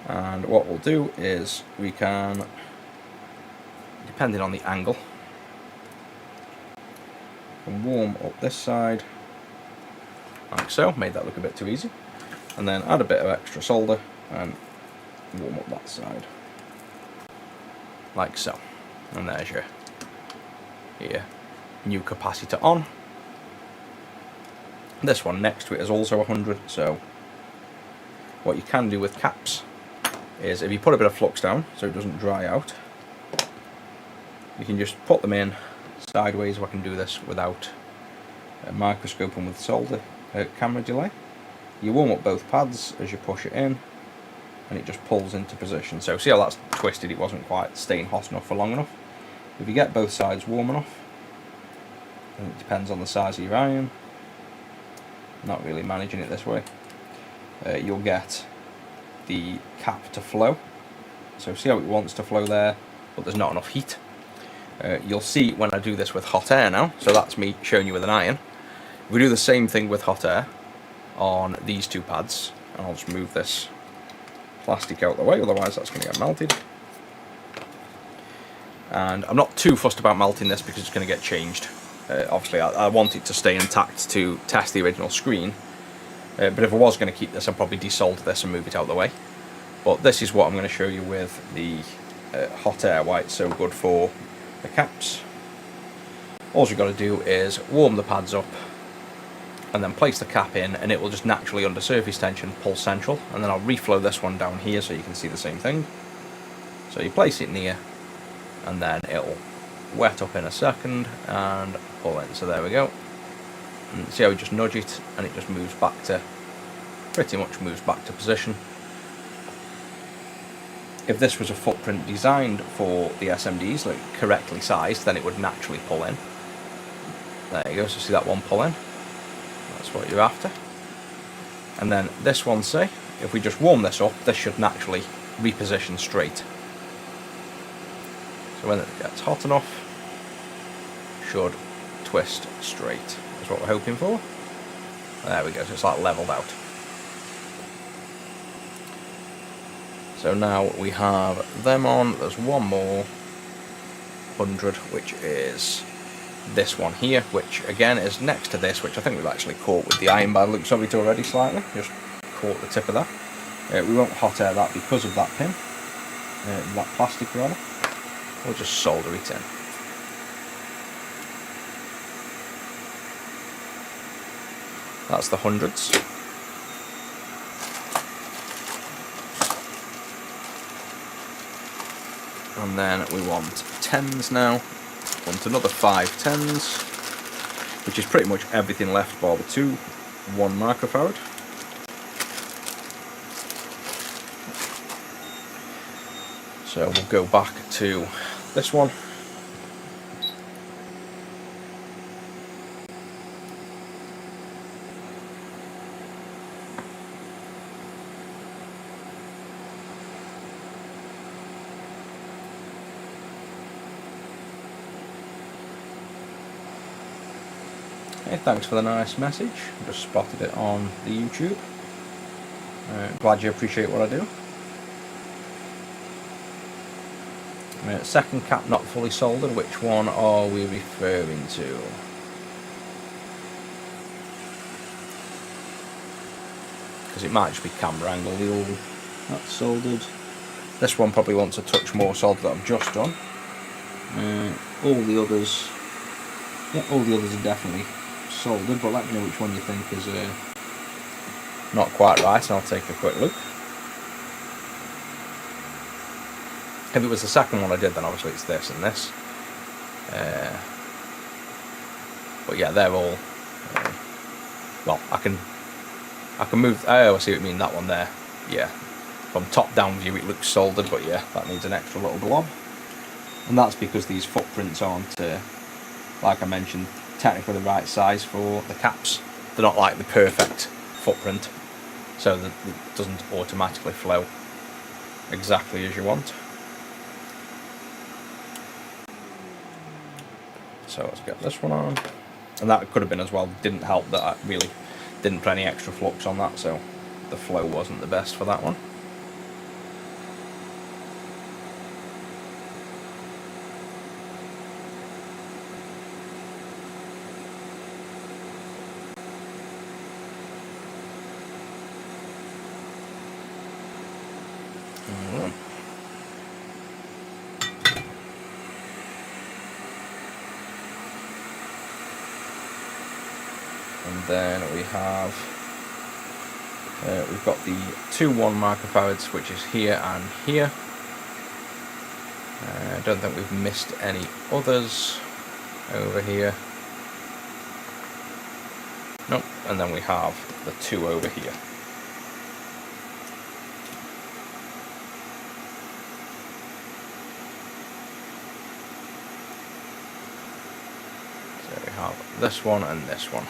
and what we'll do is we can, depending on the angle, warm up this side, like so. Made that look a bit too easy. And then add a bit of extra solder and warm up that side, like so. And there's your new capacitor on. This one next to it is also 100, so what you can do with caps is, if you put a bit of flux down so it doesn't dry out, you can just put them in sideways. If I can do this without a microscope and with solder camera delay. You warm up both pads as you push it in, and it just pulls into position. So see how that's twisted? It wasn't quite staying hot enough for long enough. If you get both sides warm enough, and it depends on the size of your iron, not really managing it this way, you'll get the cap to flow. So see how it wants to flow there, but there's not enough heat. You'll see when I do this with hot air now, so that's me showing you with an iron. If we do the same thing with hot air on these two pads, and I'll just move this plastic out of the way, otherwise that's going to get melted. And I'm not too fussed about melting this because it's going to get changed. Obviously I want it to stay intact to test the original screen, but if I was going to keep this, I'd probably desolder this and move it out of the way. But this is what I'm going to show you with the hot air, why it's so good for the caps. All you've got to do is warm the pads up and then place the cap in, and it will just naturally, under surface tension, pull central. And then I'll reflow this one down here so you can see the same thing. So you place it near, and then it'll wet up in a second and pull in. So there we go. And see how we just nudge it and it just moves back to, pretty much moves back to position. If this was a footprint designed for the SMDs, like correctly sized, then it would naturally pull in. There you go, so see that one pull in? That's what you're after. And then this one, say, if we just warm this up, this should naturally reposition straight. So when it gets hot enough, should twist straight. That's what we're hoping for. There we go, so it's like leveled out. So now we have them on. There's one more 100, which is this one here, which again is next to this, which I think we've actually caught with the iron by the looks of it already slightly. Just caught the tip of that. We won't hot air that because of that pin, that plastic rather. We'll just solder it in. That's the 100s. And then we want 10s now. Want another 5 10s, which is pretty much everything left bar the 2 1 microfarad. So we'll go back to this one. Hey, thanks for the nice message. Just spotted it on the YouTube. Glad you appreciate what I do. Second cap not fully soldered. Which one are we referring to? Because it might just be camera angle. The all that's soldered. This one probably wants a touch more solder that I've just done. All the others, yeah, all the others are definitely soldered, but let me know which one you think is not quite right, and I'll take a quick look. If it was the second one I did, then obviously it's this and this. But yeah, they're all. Well, I can move. Oh, I see what you mean. That one there. Yeah. From top down view, it looks soldered, but yeah, that needs an extra little blob. And that's because these footprints aren't, like I mentioned, technically the right size for the caps. They're not like the perfect footprint, so that it doesn't automatically flow exactly as you want. So let's get this one on. And that could have been as well, didn't help that I really didn't put any extra flux on that, so the flow wasn't the best for that one. And then we have, we've got the 2 1 microfarads, which is here and here. I don't think we've missed any others over here. Nope, and then we have the 2 over here. So we have this one and this one.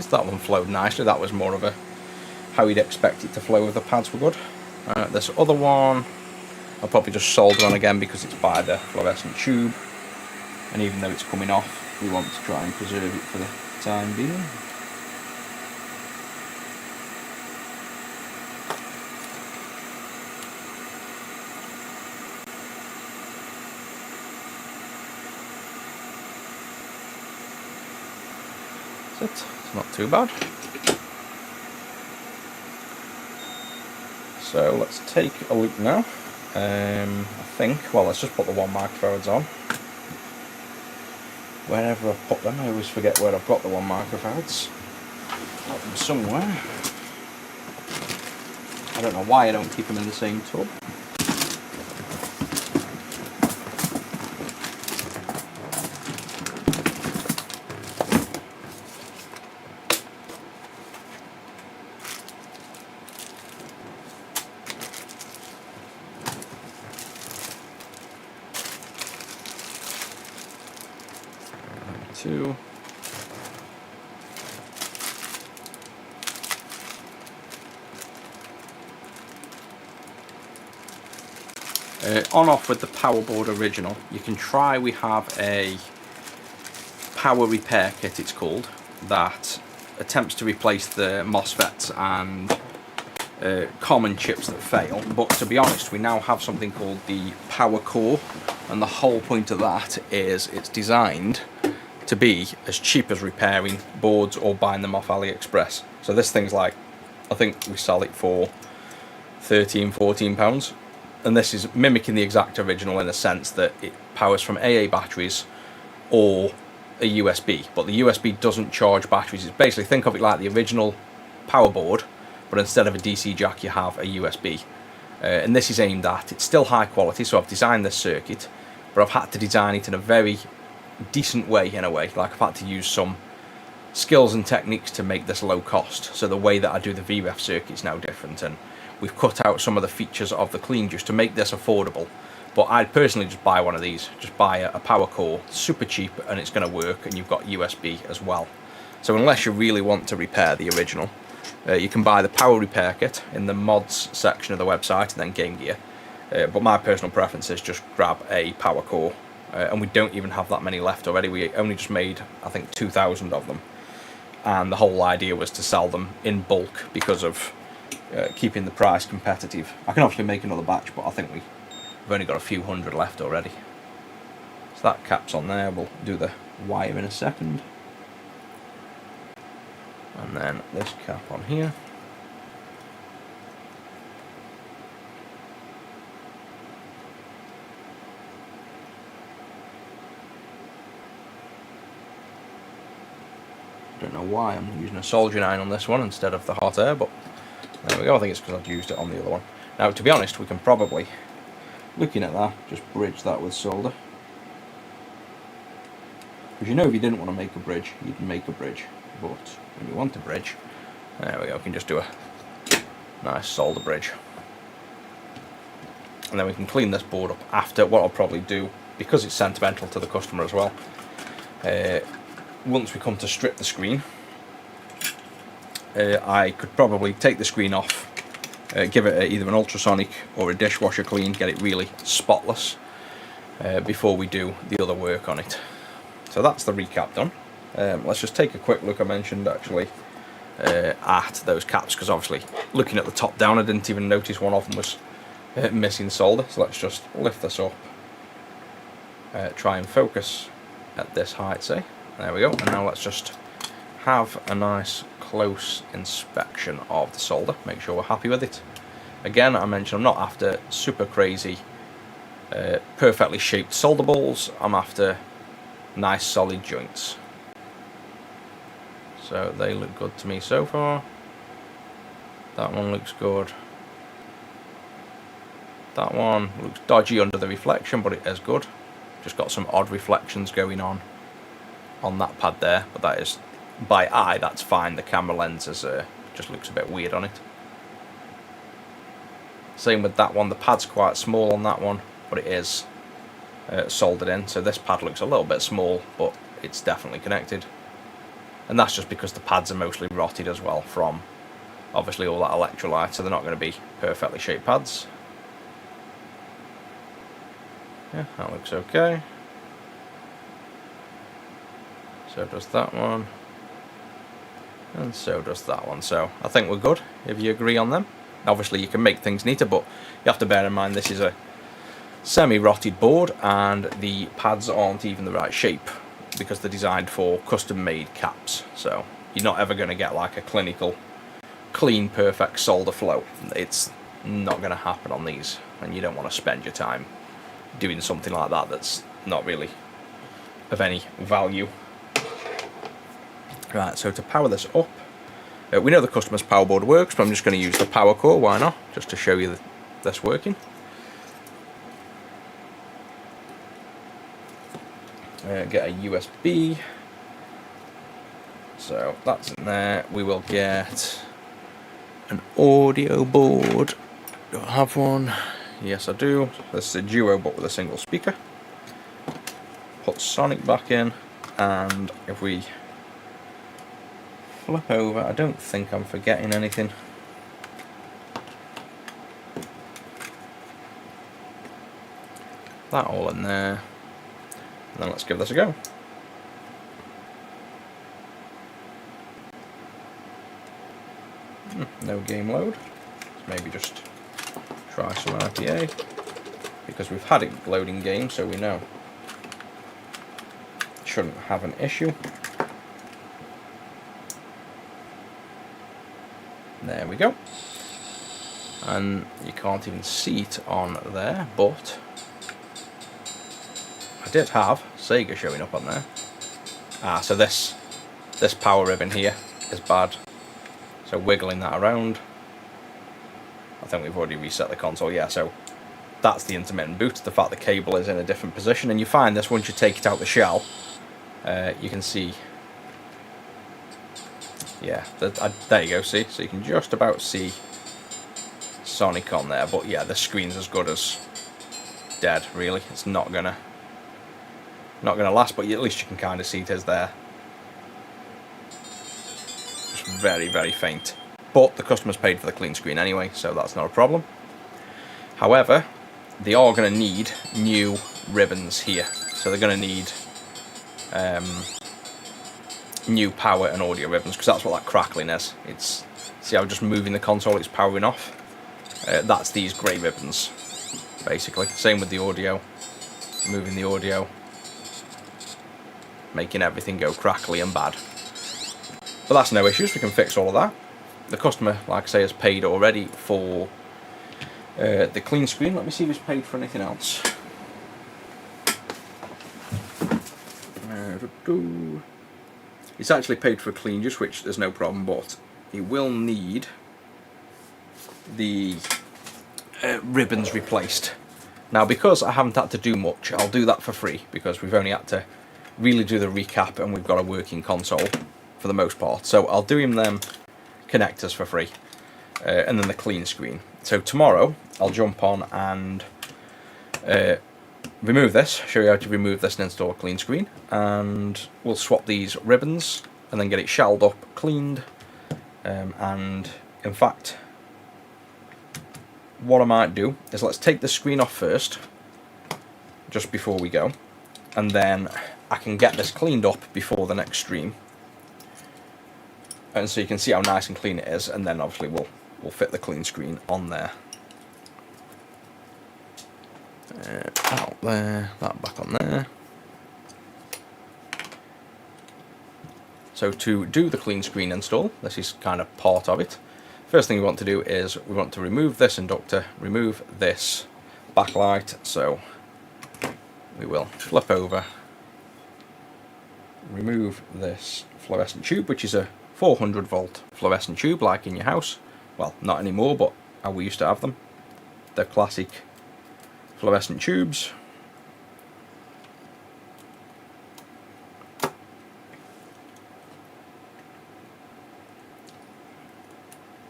That one flowed nicely. That was more of a how you'd expect it to flow if the pads were good. This other one I'll probably just solder on again because it's by the fluorescent tube, and even though it's coming off, we want to try and preserve it for the time being. That's it. It's not too bad. So let's take a look now. I think, well, let's just put the 1 microfarads on. Wherever I've put them, I always forget where I've got the 1 microfarads. Got them somewhere. I don't know why I don't keep them in the same tub. Two. On off with the power board original. You can try, we have a power repair kit, it's called, that attempts to replace the MOSFETs and common chips that fail, but to be honest, we now have something called the power core, and the whole point of that is it's designed to be as cheap as repairing boards or buying them off AliExpress. So this thing's like, I think we sell it for £13–14, and this is mimicking the exact original in the sense that it powers from AA batteries or a USB, but the USB doesn't charge batteries. It's basically, think of it like the original power board, but instead of a DC jack you have a USB. And this is aimed at, it's still high quality, so I've designed this circuit, but I've had to design it in a very decent way, in a way, like I've had to use some skills and techniques to make this low cost. So the way that I do the VREF circuit is now different, and we've cut out some of the features of the clean juice to make this affordable. But I'd personally just buy one of these, just buy a power core, super cheap, and it's going to work, and you've got USB as well. So unless you really want to repair the original, you can buy the power repair kit in the mods section of the website and then Game Gear. But my personal preference is just grab a power core, and we don't even have that many left already. We only just made, I think, 2,000 of them, and the whole idea was to sell them in bulk because of keeping the price competitive. I can obviously make another batch, but I think we've only got a few hundred left already. So that cap's on there. We'll do the wire in a second. And then this cap on here. Don't know why I'm using a soldering iron on this one instead of the hot air, but there we go. I think it's because I've used it on the other one. Now, to be honest, we can probably, looking at that, just bridge that with solder. Because you know, if you didn't want to make a bridge, you'd make a bridge. But when you want a bridge, there we go, we can just do a nice solder bridge. And then we can clean this board up after. What I'll probably do, because it's sentimental to the customer as well, once we come to strip the screen, I could probably take the screen off, give it either an ultrasonic or a dishwasher clean, get it really spotless before we do the other work on it. So that's the recap done. Let's just take a quick look. I mentioned actually at those caps, because obviously looking at the top down I didn't even notice one of them was missing solder. So let's just lift this up, try and focus at this height, say. There we go. And now let's just have a nice close inspection of the solder, make sure we're happy with it. Again, I mentioned I'm not after super crazy perfectly shaped solder balls, I'm after nice solid joints. So they look good to me so far. That one looks good. That one looks dodgy under the reflection, but it is good. Just got some odd reflections going on that pad there, but that is, by eye, that's fine. The camera lens is just looks a bit weird on it. Same with that one. The pad's quite small on that one, but it is soldered in. So this pad looks a little bit small, but it's definitely connected. And that's just because the pads are mostly rotted as well from obviously all that electrolyte, so they're not going to be perfectly shaped pads. Yeah, that looks okay. So does that one. And so does that one. So I think we're good if you agree on them. Obviously you can make things neater, but you have to bear in mind this is a semi-rotted board and the pads aren't even the right shape because they're designed for custom-made caps. So you're not ever going to get like a clinical, clean, perfect solder flow. It's not going to happen on these, and you don't want to spend your time doing something like that that's not really of any value. Right, so to power this up, we know the customer's power board works, but I'm just going to use the power core, why not, just to show you this working. Get a USB, so that's in there. We will get an audio board. Do I have one? Yes, I do. This is a duo, but with a single speaker. Put Sonic back in, and if we flip over, I don't think I'm forgetting anything. That all in there. And then let's give this a go. No game load. Maybe just try some RTA, because we've had it loading games, so we know shouldn't have an issue. There we go. And you can't even see it on there, but I did have Sega showing up on there. So this power ribbon here is bad. So wiggling that around. I think we've already reset the console, yeah, so that's the intermittent boot, the fact the cable is in a different position, and you find this once you take it out the shell, you can see, yeah, there you go, see, so you can just about see Sonic on there, but yeah, the screen's as good as dead, really. It's not gonna last, but at least you can kind of see it is there. Just very, very faint. But the customer's paid for the clean screen anyway, so that's not a problem. However, they are going to need new ribbons here. So they're going to need new power and audio ribbons, because that's what that crackling is. It's, see how just moving the console it's powering off? That's these grey ribbons, basically. Same with the audio. Moving the audio, making everything go crackly and bad. But that's no issues, we can fix all of that. The customer, like I say, has paid already for the clean screen. Let me see if he's paid for anything else. He's actually paid for clean juice, which there's no problem, but he will need the ribbons replaced. Now, because I haven't had to do much, I'll do that for free, because we've only had to really do the recap and we've got a working console for the most part. So I'll do him them connectors for free, and then the clean screen. So tomorrow I'll jump on and remove this, show you how to remove this and install a clean screen, and we'll swap these ribbons and then get it shelled up, cleaned, and in fact what I might do is let's take the screen off first just before we go, and then I can get this cleaned up before the next stream. And so you can see how nice and clean it is, and then obviously we'll fit the clean screen on there. Out there, that back on there. So to do the clean screen install, this is kind of part of it. First thing we want to do is we want to remove this inductor, remove this backlight, so we will flip over, remove this fluorescent tube, which is a 400 volt fluorescent tube like in your house. Well, not anymore, but how we used to have them. The classic fluorescent tubes.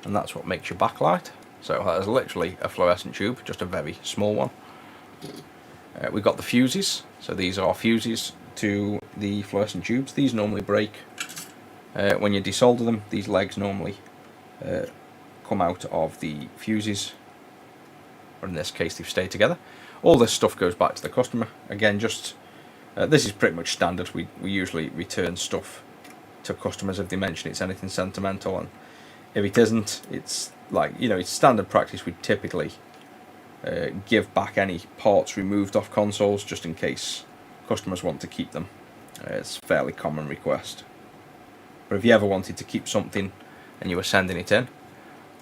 And that's what makes your backlight. So that is literally a fluorescent tube, just a very small one. We've got the fuses, so these are fuses to the fluorescent tubes. These normally break when you desolder them. These legs normally come out of the fuses, or in this case they've stayed together. All this stuff goes back to the customer. Again, just this is pretty much standard. We usually return stuff to customers if they mention it's anything sentimental, and if it isn't, it's like, you know, it's standard practice. We typically give back any parts removed off consoles just in case customers want to keep them. It's a fairly common request. But if you ever wanted to keep something and you were sending it in,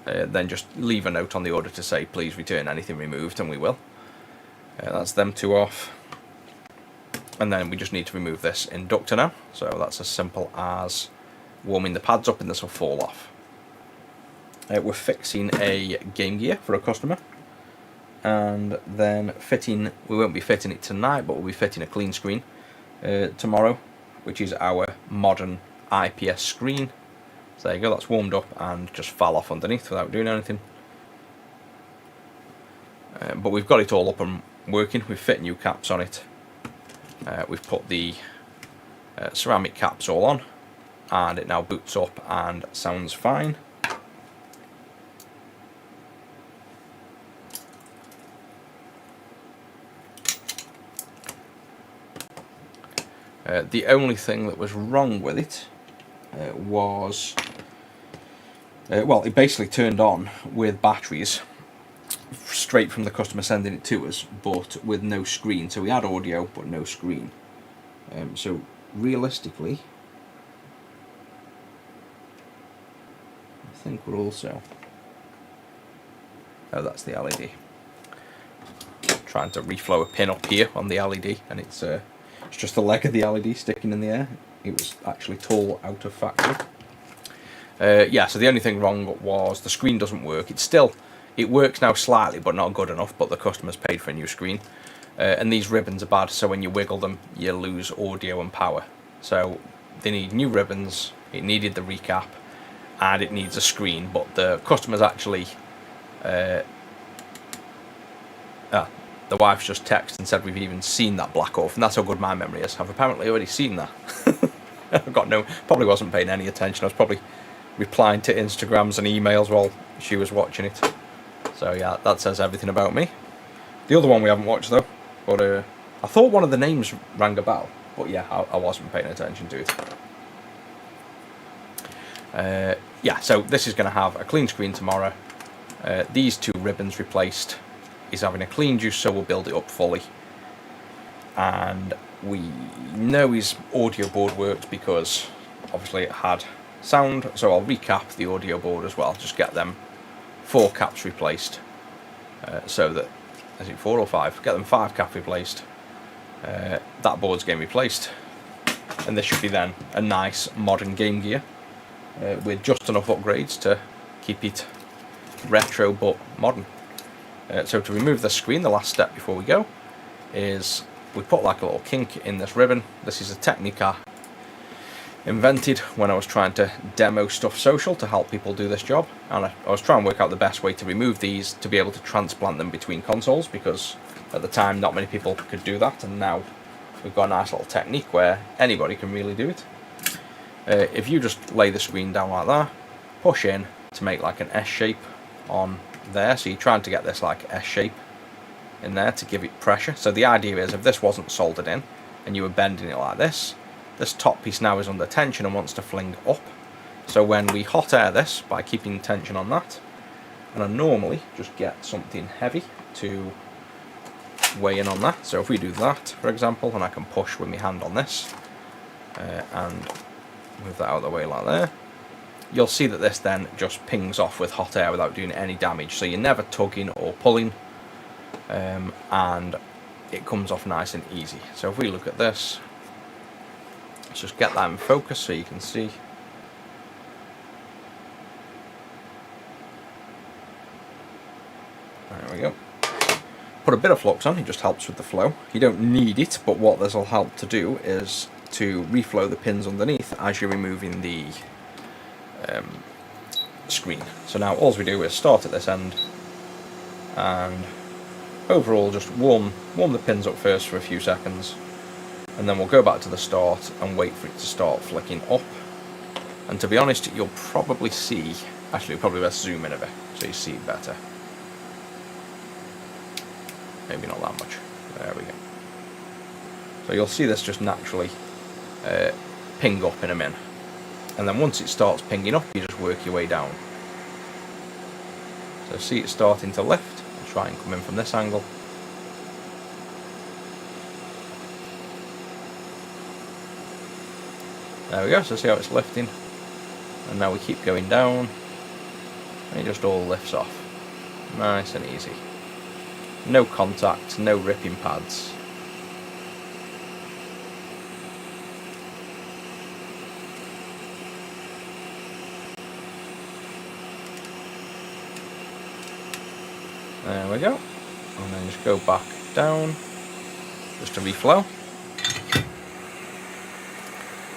then just leave a note on the order to say please return anything removed, and we will. That's them two off. And then we just need to remove this inductor now. So that's as simple as warming the pads up and this will fall off. We're fixing a Game Gear for a customer, and then fitting, we won't be fitting it tonight, but we'll be fitting a clean screen tomorrow, which is our modern IPS screen. So there you go, that's warmed up and just fell off underneath without doing anything. But we've got it all up and working. We've fit new caps on it. We've put the ceramic caps all on, and it now boots up and sounds fine. The only thing that was wrong with it was, well, it basically turned on with batteries straight from the customer sending it to us, but with no screen. So we had audio but no screen. So realistically, I think we're also... Oh, that's the LED. Trying to reflow a pin up here on the LED, and it's just the leg of the LED sticking in the air. It was actually tall out of factory. Yeah, so the only thing wrong was the screen doesn't work. It works now slightly, but not good enough, but the customer's paid for a new screen. And these ribbons are bad, so when you wiggle them, you lose audio and power. So they need new ribbons, it needed the recap, and it needs a screen, but the customer's actually... the wife's just texted and said we've even seen that black off, and that's how good my memory is. I've apparently already seen that. I've got probably wasn't paying any attention. I was probably replying to Instagrams and emails while she was watching it. So yeah, that says everything about me. The other one we haven't watched though, but I thought one of the names rang a bell, but yeah, I wasn't paying attention to it. Yeah, so this is going to have a clean screen tomorrow. These two ribbons replaced. He's having a clean juice, so we'll build it up fully. And we know his audio board worked because obviously it had sound, so I'll recap the audio board as well, just get them 4 caps replaced, so that, is it 4 or 5? Get them 5 caps replaced, that board's getting replaced, and this should be then a nice modern Game Gear, with just enough upgrades to keep it retro but modern. So to remove the screen, the last step before we go is we put like a little kink in this ribbon. This is a technique I invented when I was trying to demo Stuff Social to help people do this job, and I was trying to work out the best way to remove these to be able to transplant them between consoles, because at the time not many people could do that, and now we've got a nice little technique where anybody can really do it. If you just lay the screen down like that, push in to make like an S shape on there, so you're trying to get this like S shape in there to give it pressure. So the idea is if this wasn't soldered in and you were bending it like this top piece now is under tension and wants to fling up. So when we hot air this by keeping tension on that, and I normally just get something heavy to weigh in on that. So if we do that, for example, and I can push with my hand on this and move that out of the way like there, you'll see that this then just pings off with hot air without doing any damage. So you're never tugging or pulling, and it comes off nice and easy. So if we look at this, let's just get that in focus so you can see. There we go. Put a bit of flux on, it just helps with the flow. You don't need it, but what this will help to do is to reflow the pins underneath as you're removing the screen. So now all we do is start at this end and overall just warm the pins up first for a few seconds, and then we'll go back to the start and wait for it to start flicking up. And to be honest, you'll probably see, actually probably best zoom in a bit so you see it better. Maybe not that much. There we go. So you'll see this just naturally ping up in a minute. And then once it starts pinging up, you just work your way down. So see it starting to lift. I'll try and come in from this angle. There we go, so see how it's lifting. And now we keep going down. And it just all lifts off. Nice and easy. No contact, no ripping pads. There we go, and then just go back down, just to reflow.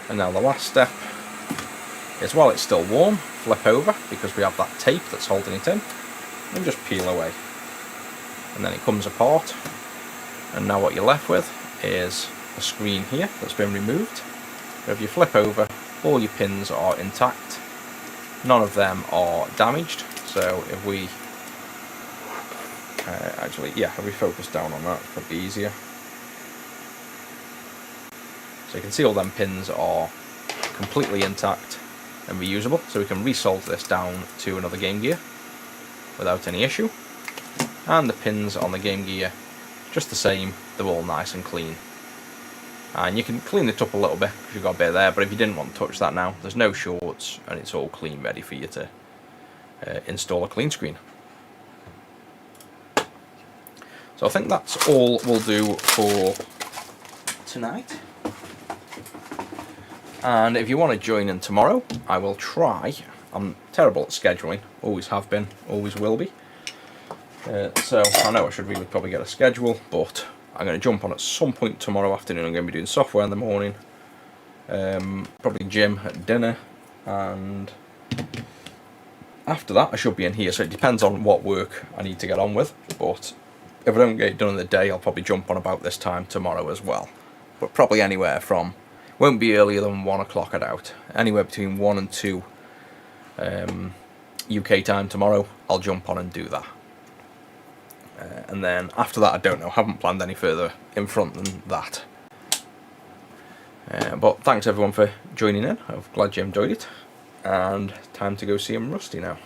And now the last step is, while it's still warm, flip over, because we have that tape that's holding it in, and just peel away. And then it comes apart, and now what you're left with is a screen here that's been removed. If you flip over, all your pins are intact, none of them are damaged. So if we if we focus down on that, it's probably easier. So you can see all them pins are completely intact and reusable, so we can resolder this down to another Game Gear without any issue. And the pins on the Game Gear, just the same, they're all nice and clean. And you can clean it up a little bit if you've got a bit there, but if you didn't want to touch that now, there's no shorts and it's all clean, ready for you to install a clean screen. So I think that's all we'll do for tonight. And if you want to join in tomorrow, I will try. I'm terrible at scheduling, always have been, always will be. So I know I should really probably get a schedule, but I'm going to jump on at some point tomorrow afternoon. I'm going to be doing software in the morning, probably gym at dinner, and after that I should be in here. So it depends on what work I need to get on with, but if I don't get it done in the day, I'll probably jump on about this time tomorrow as well. But probably anywhere from, won't be earlier than 1 o'clock, I doubt. Anywhere between 1 and 2 UK time tomorrow, I'll jump on and do that. And then after that, I don't know, haven't planned any further in front than that. But thanks everyone for joining in. I'm glad you enjoyed it. And time to go see him Rusty now.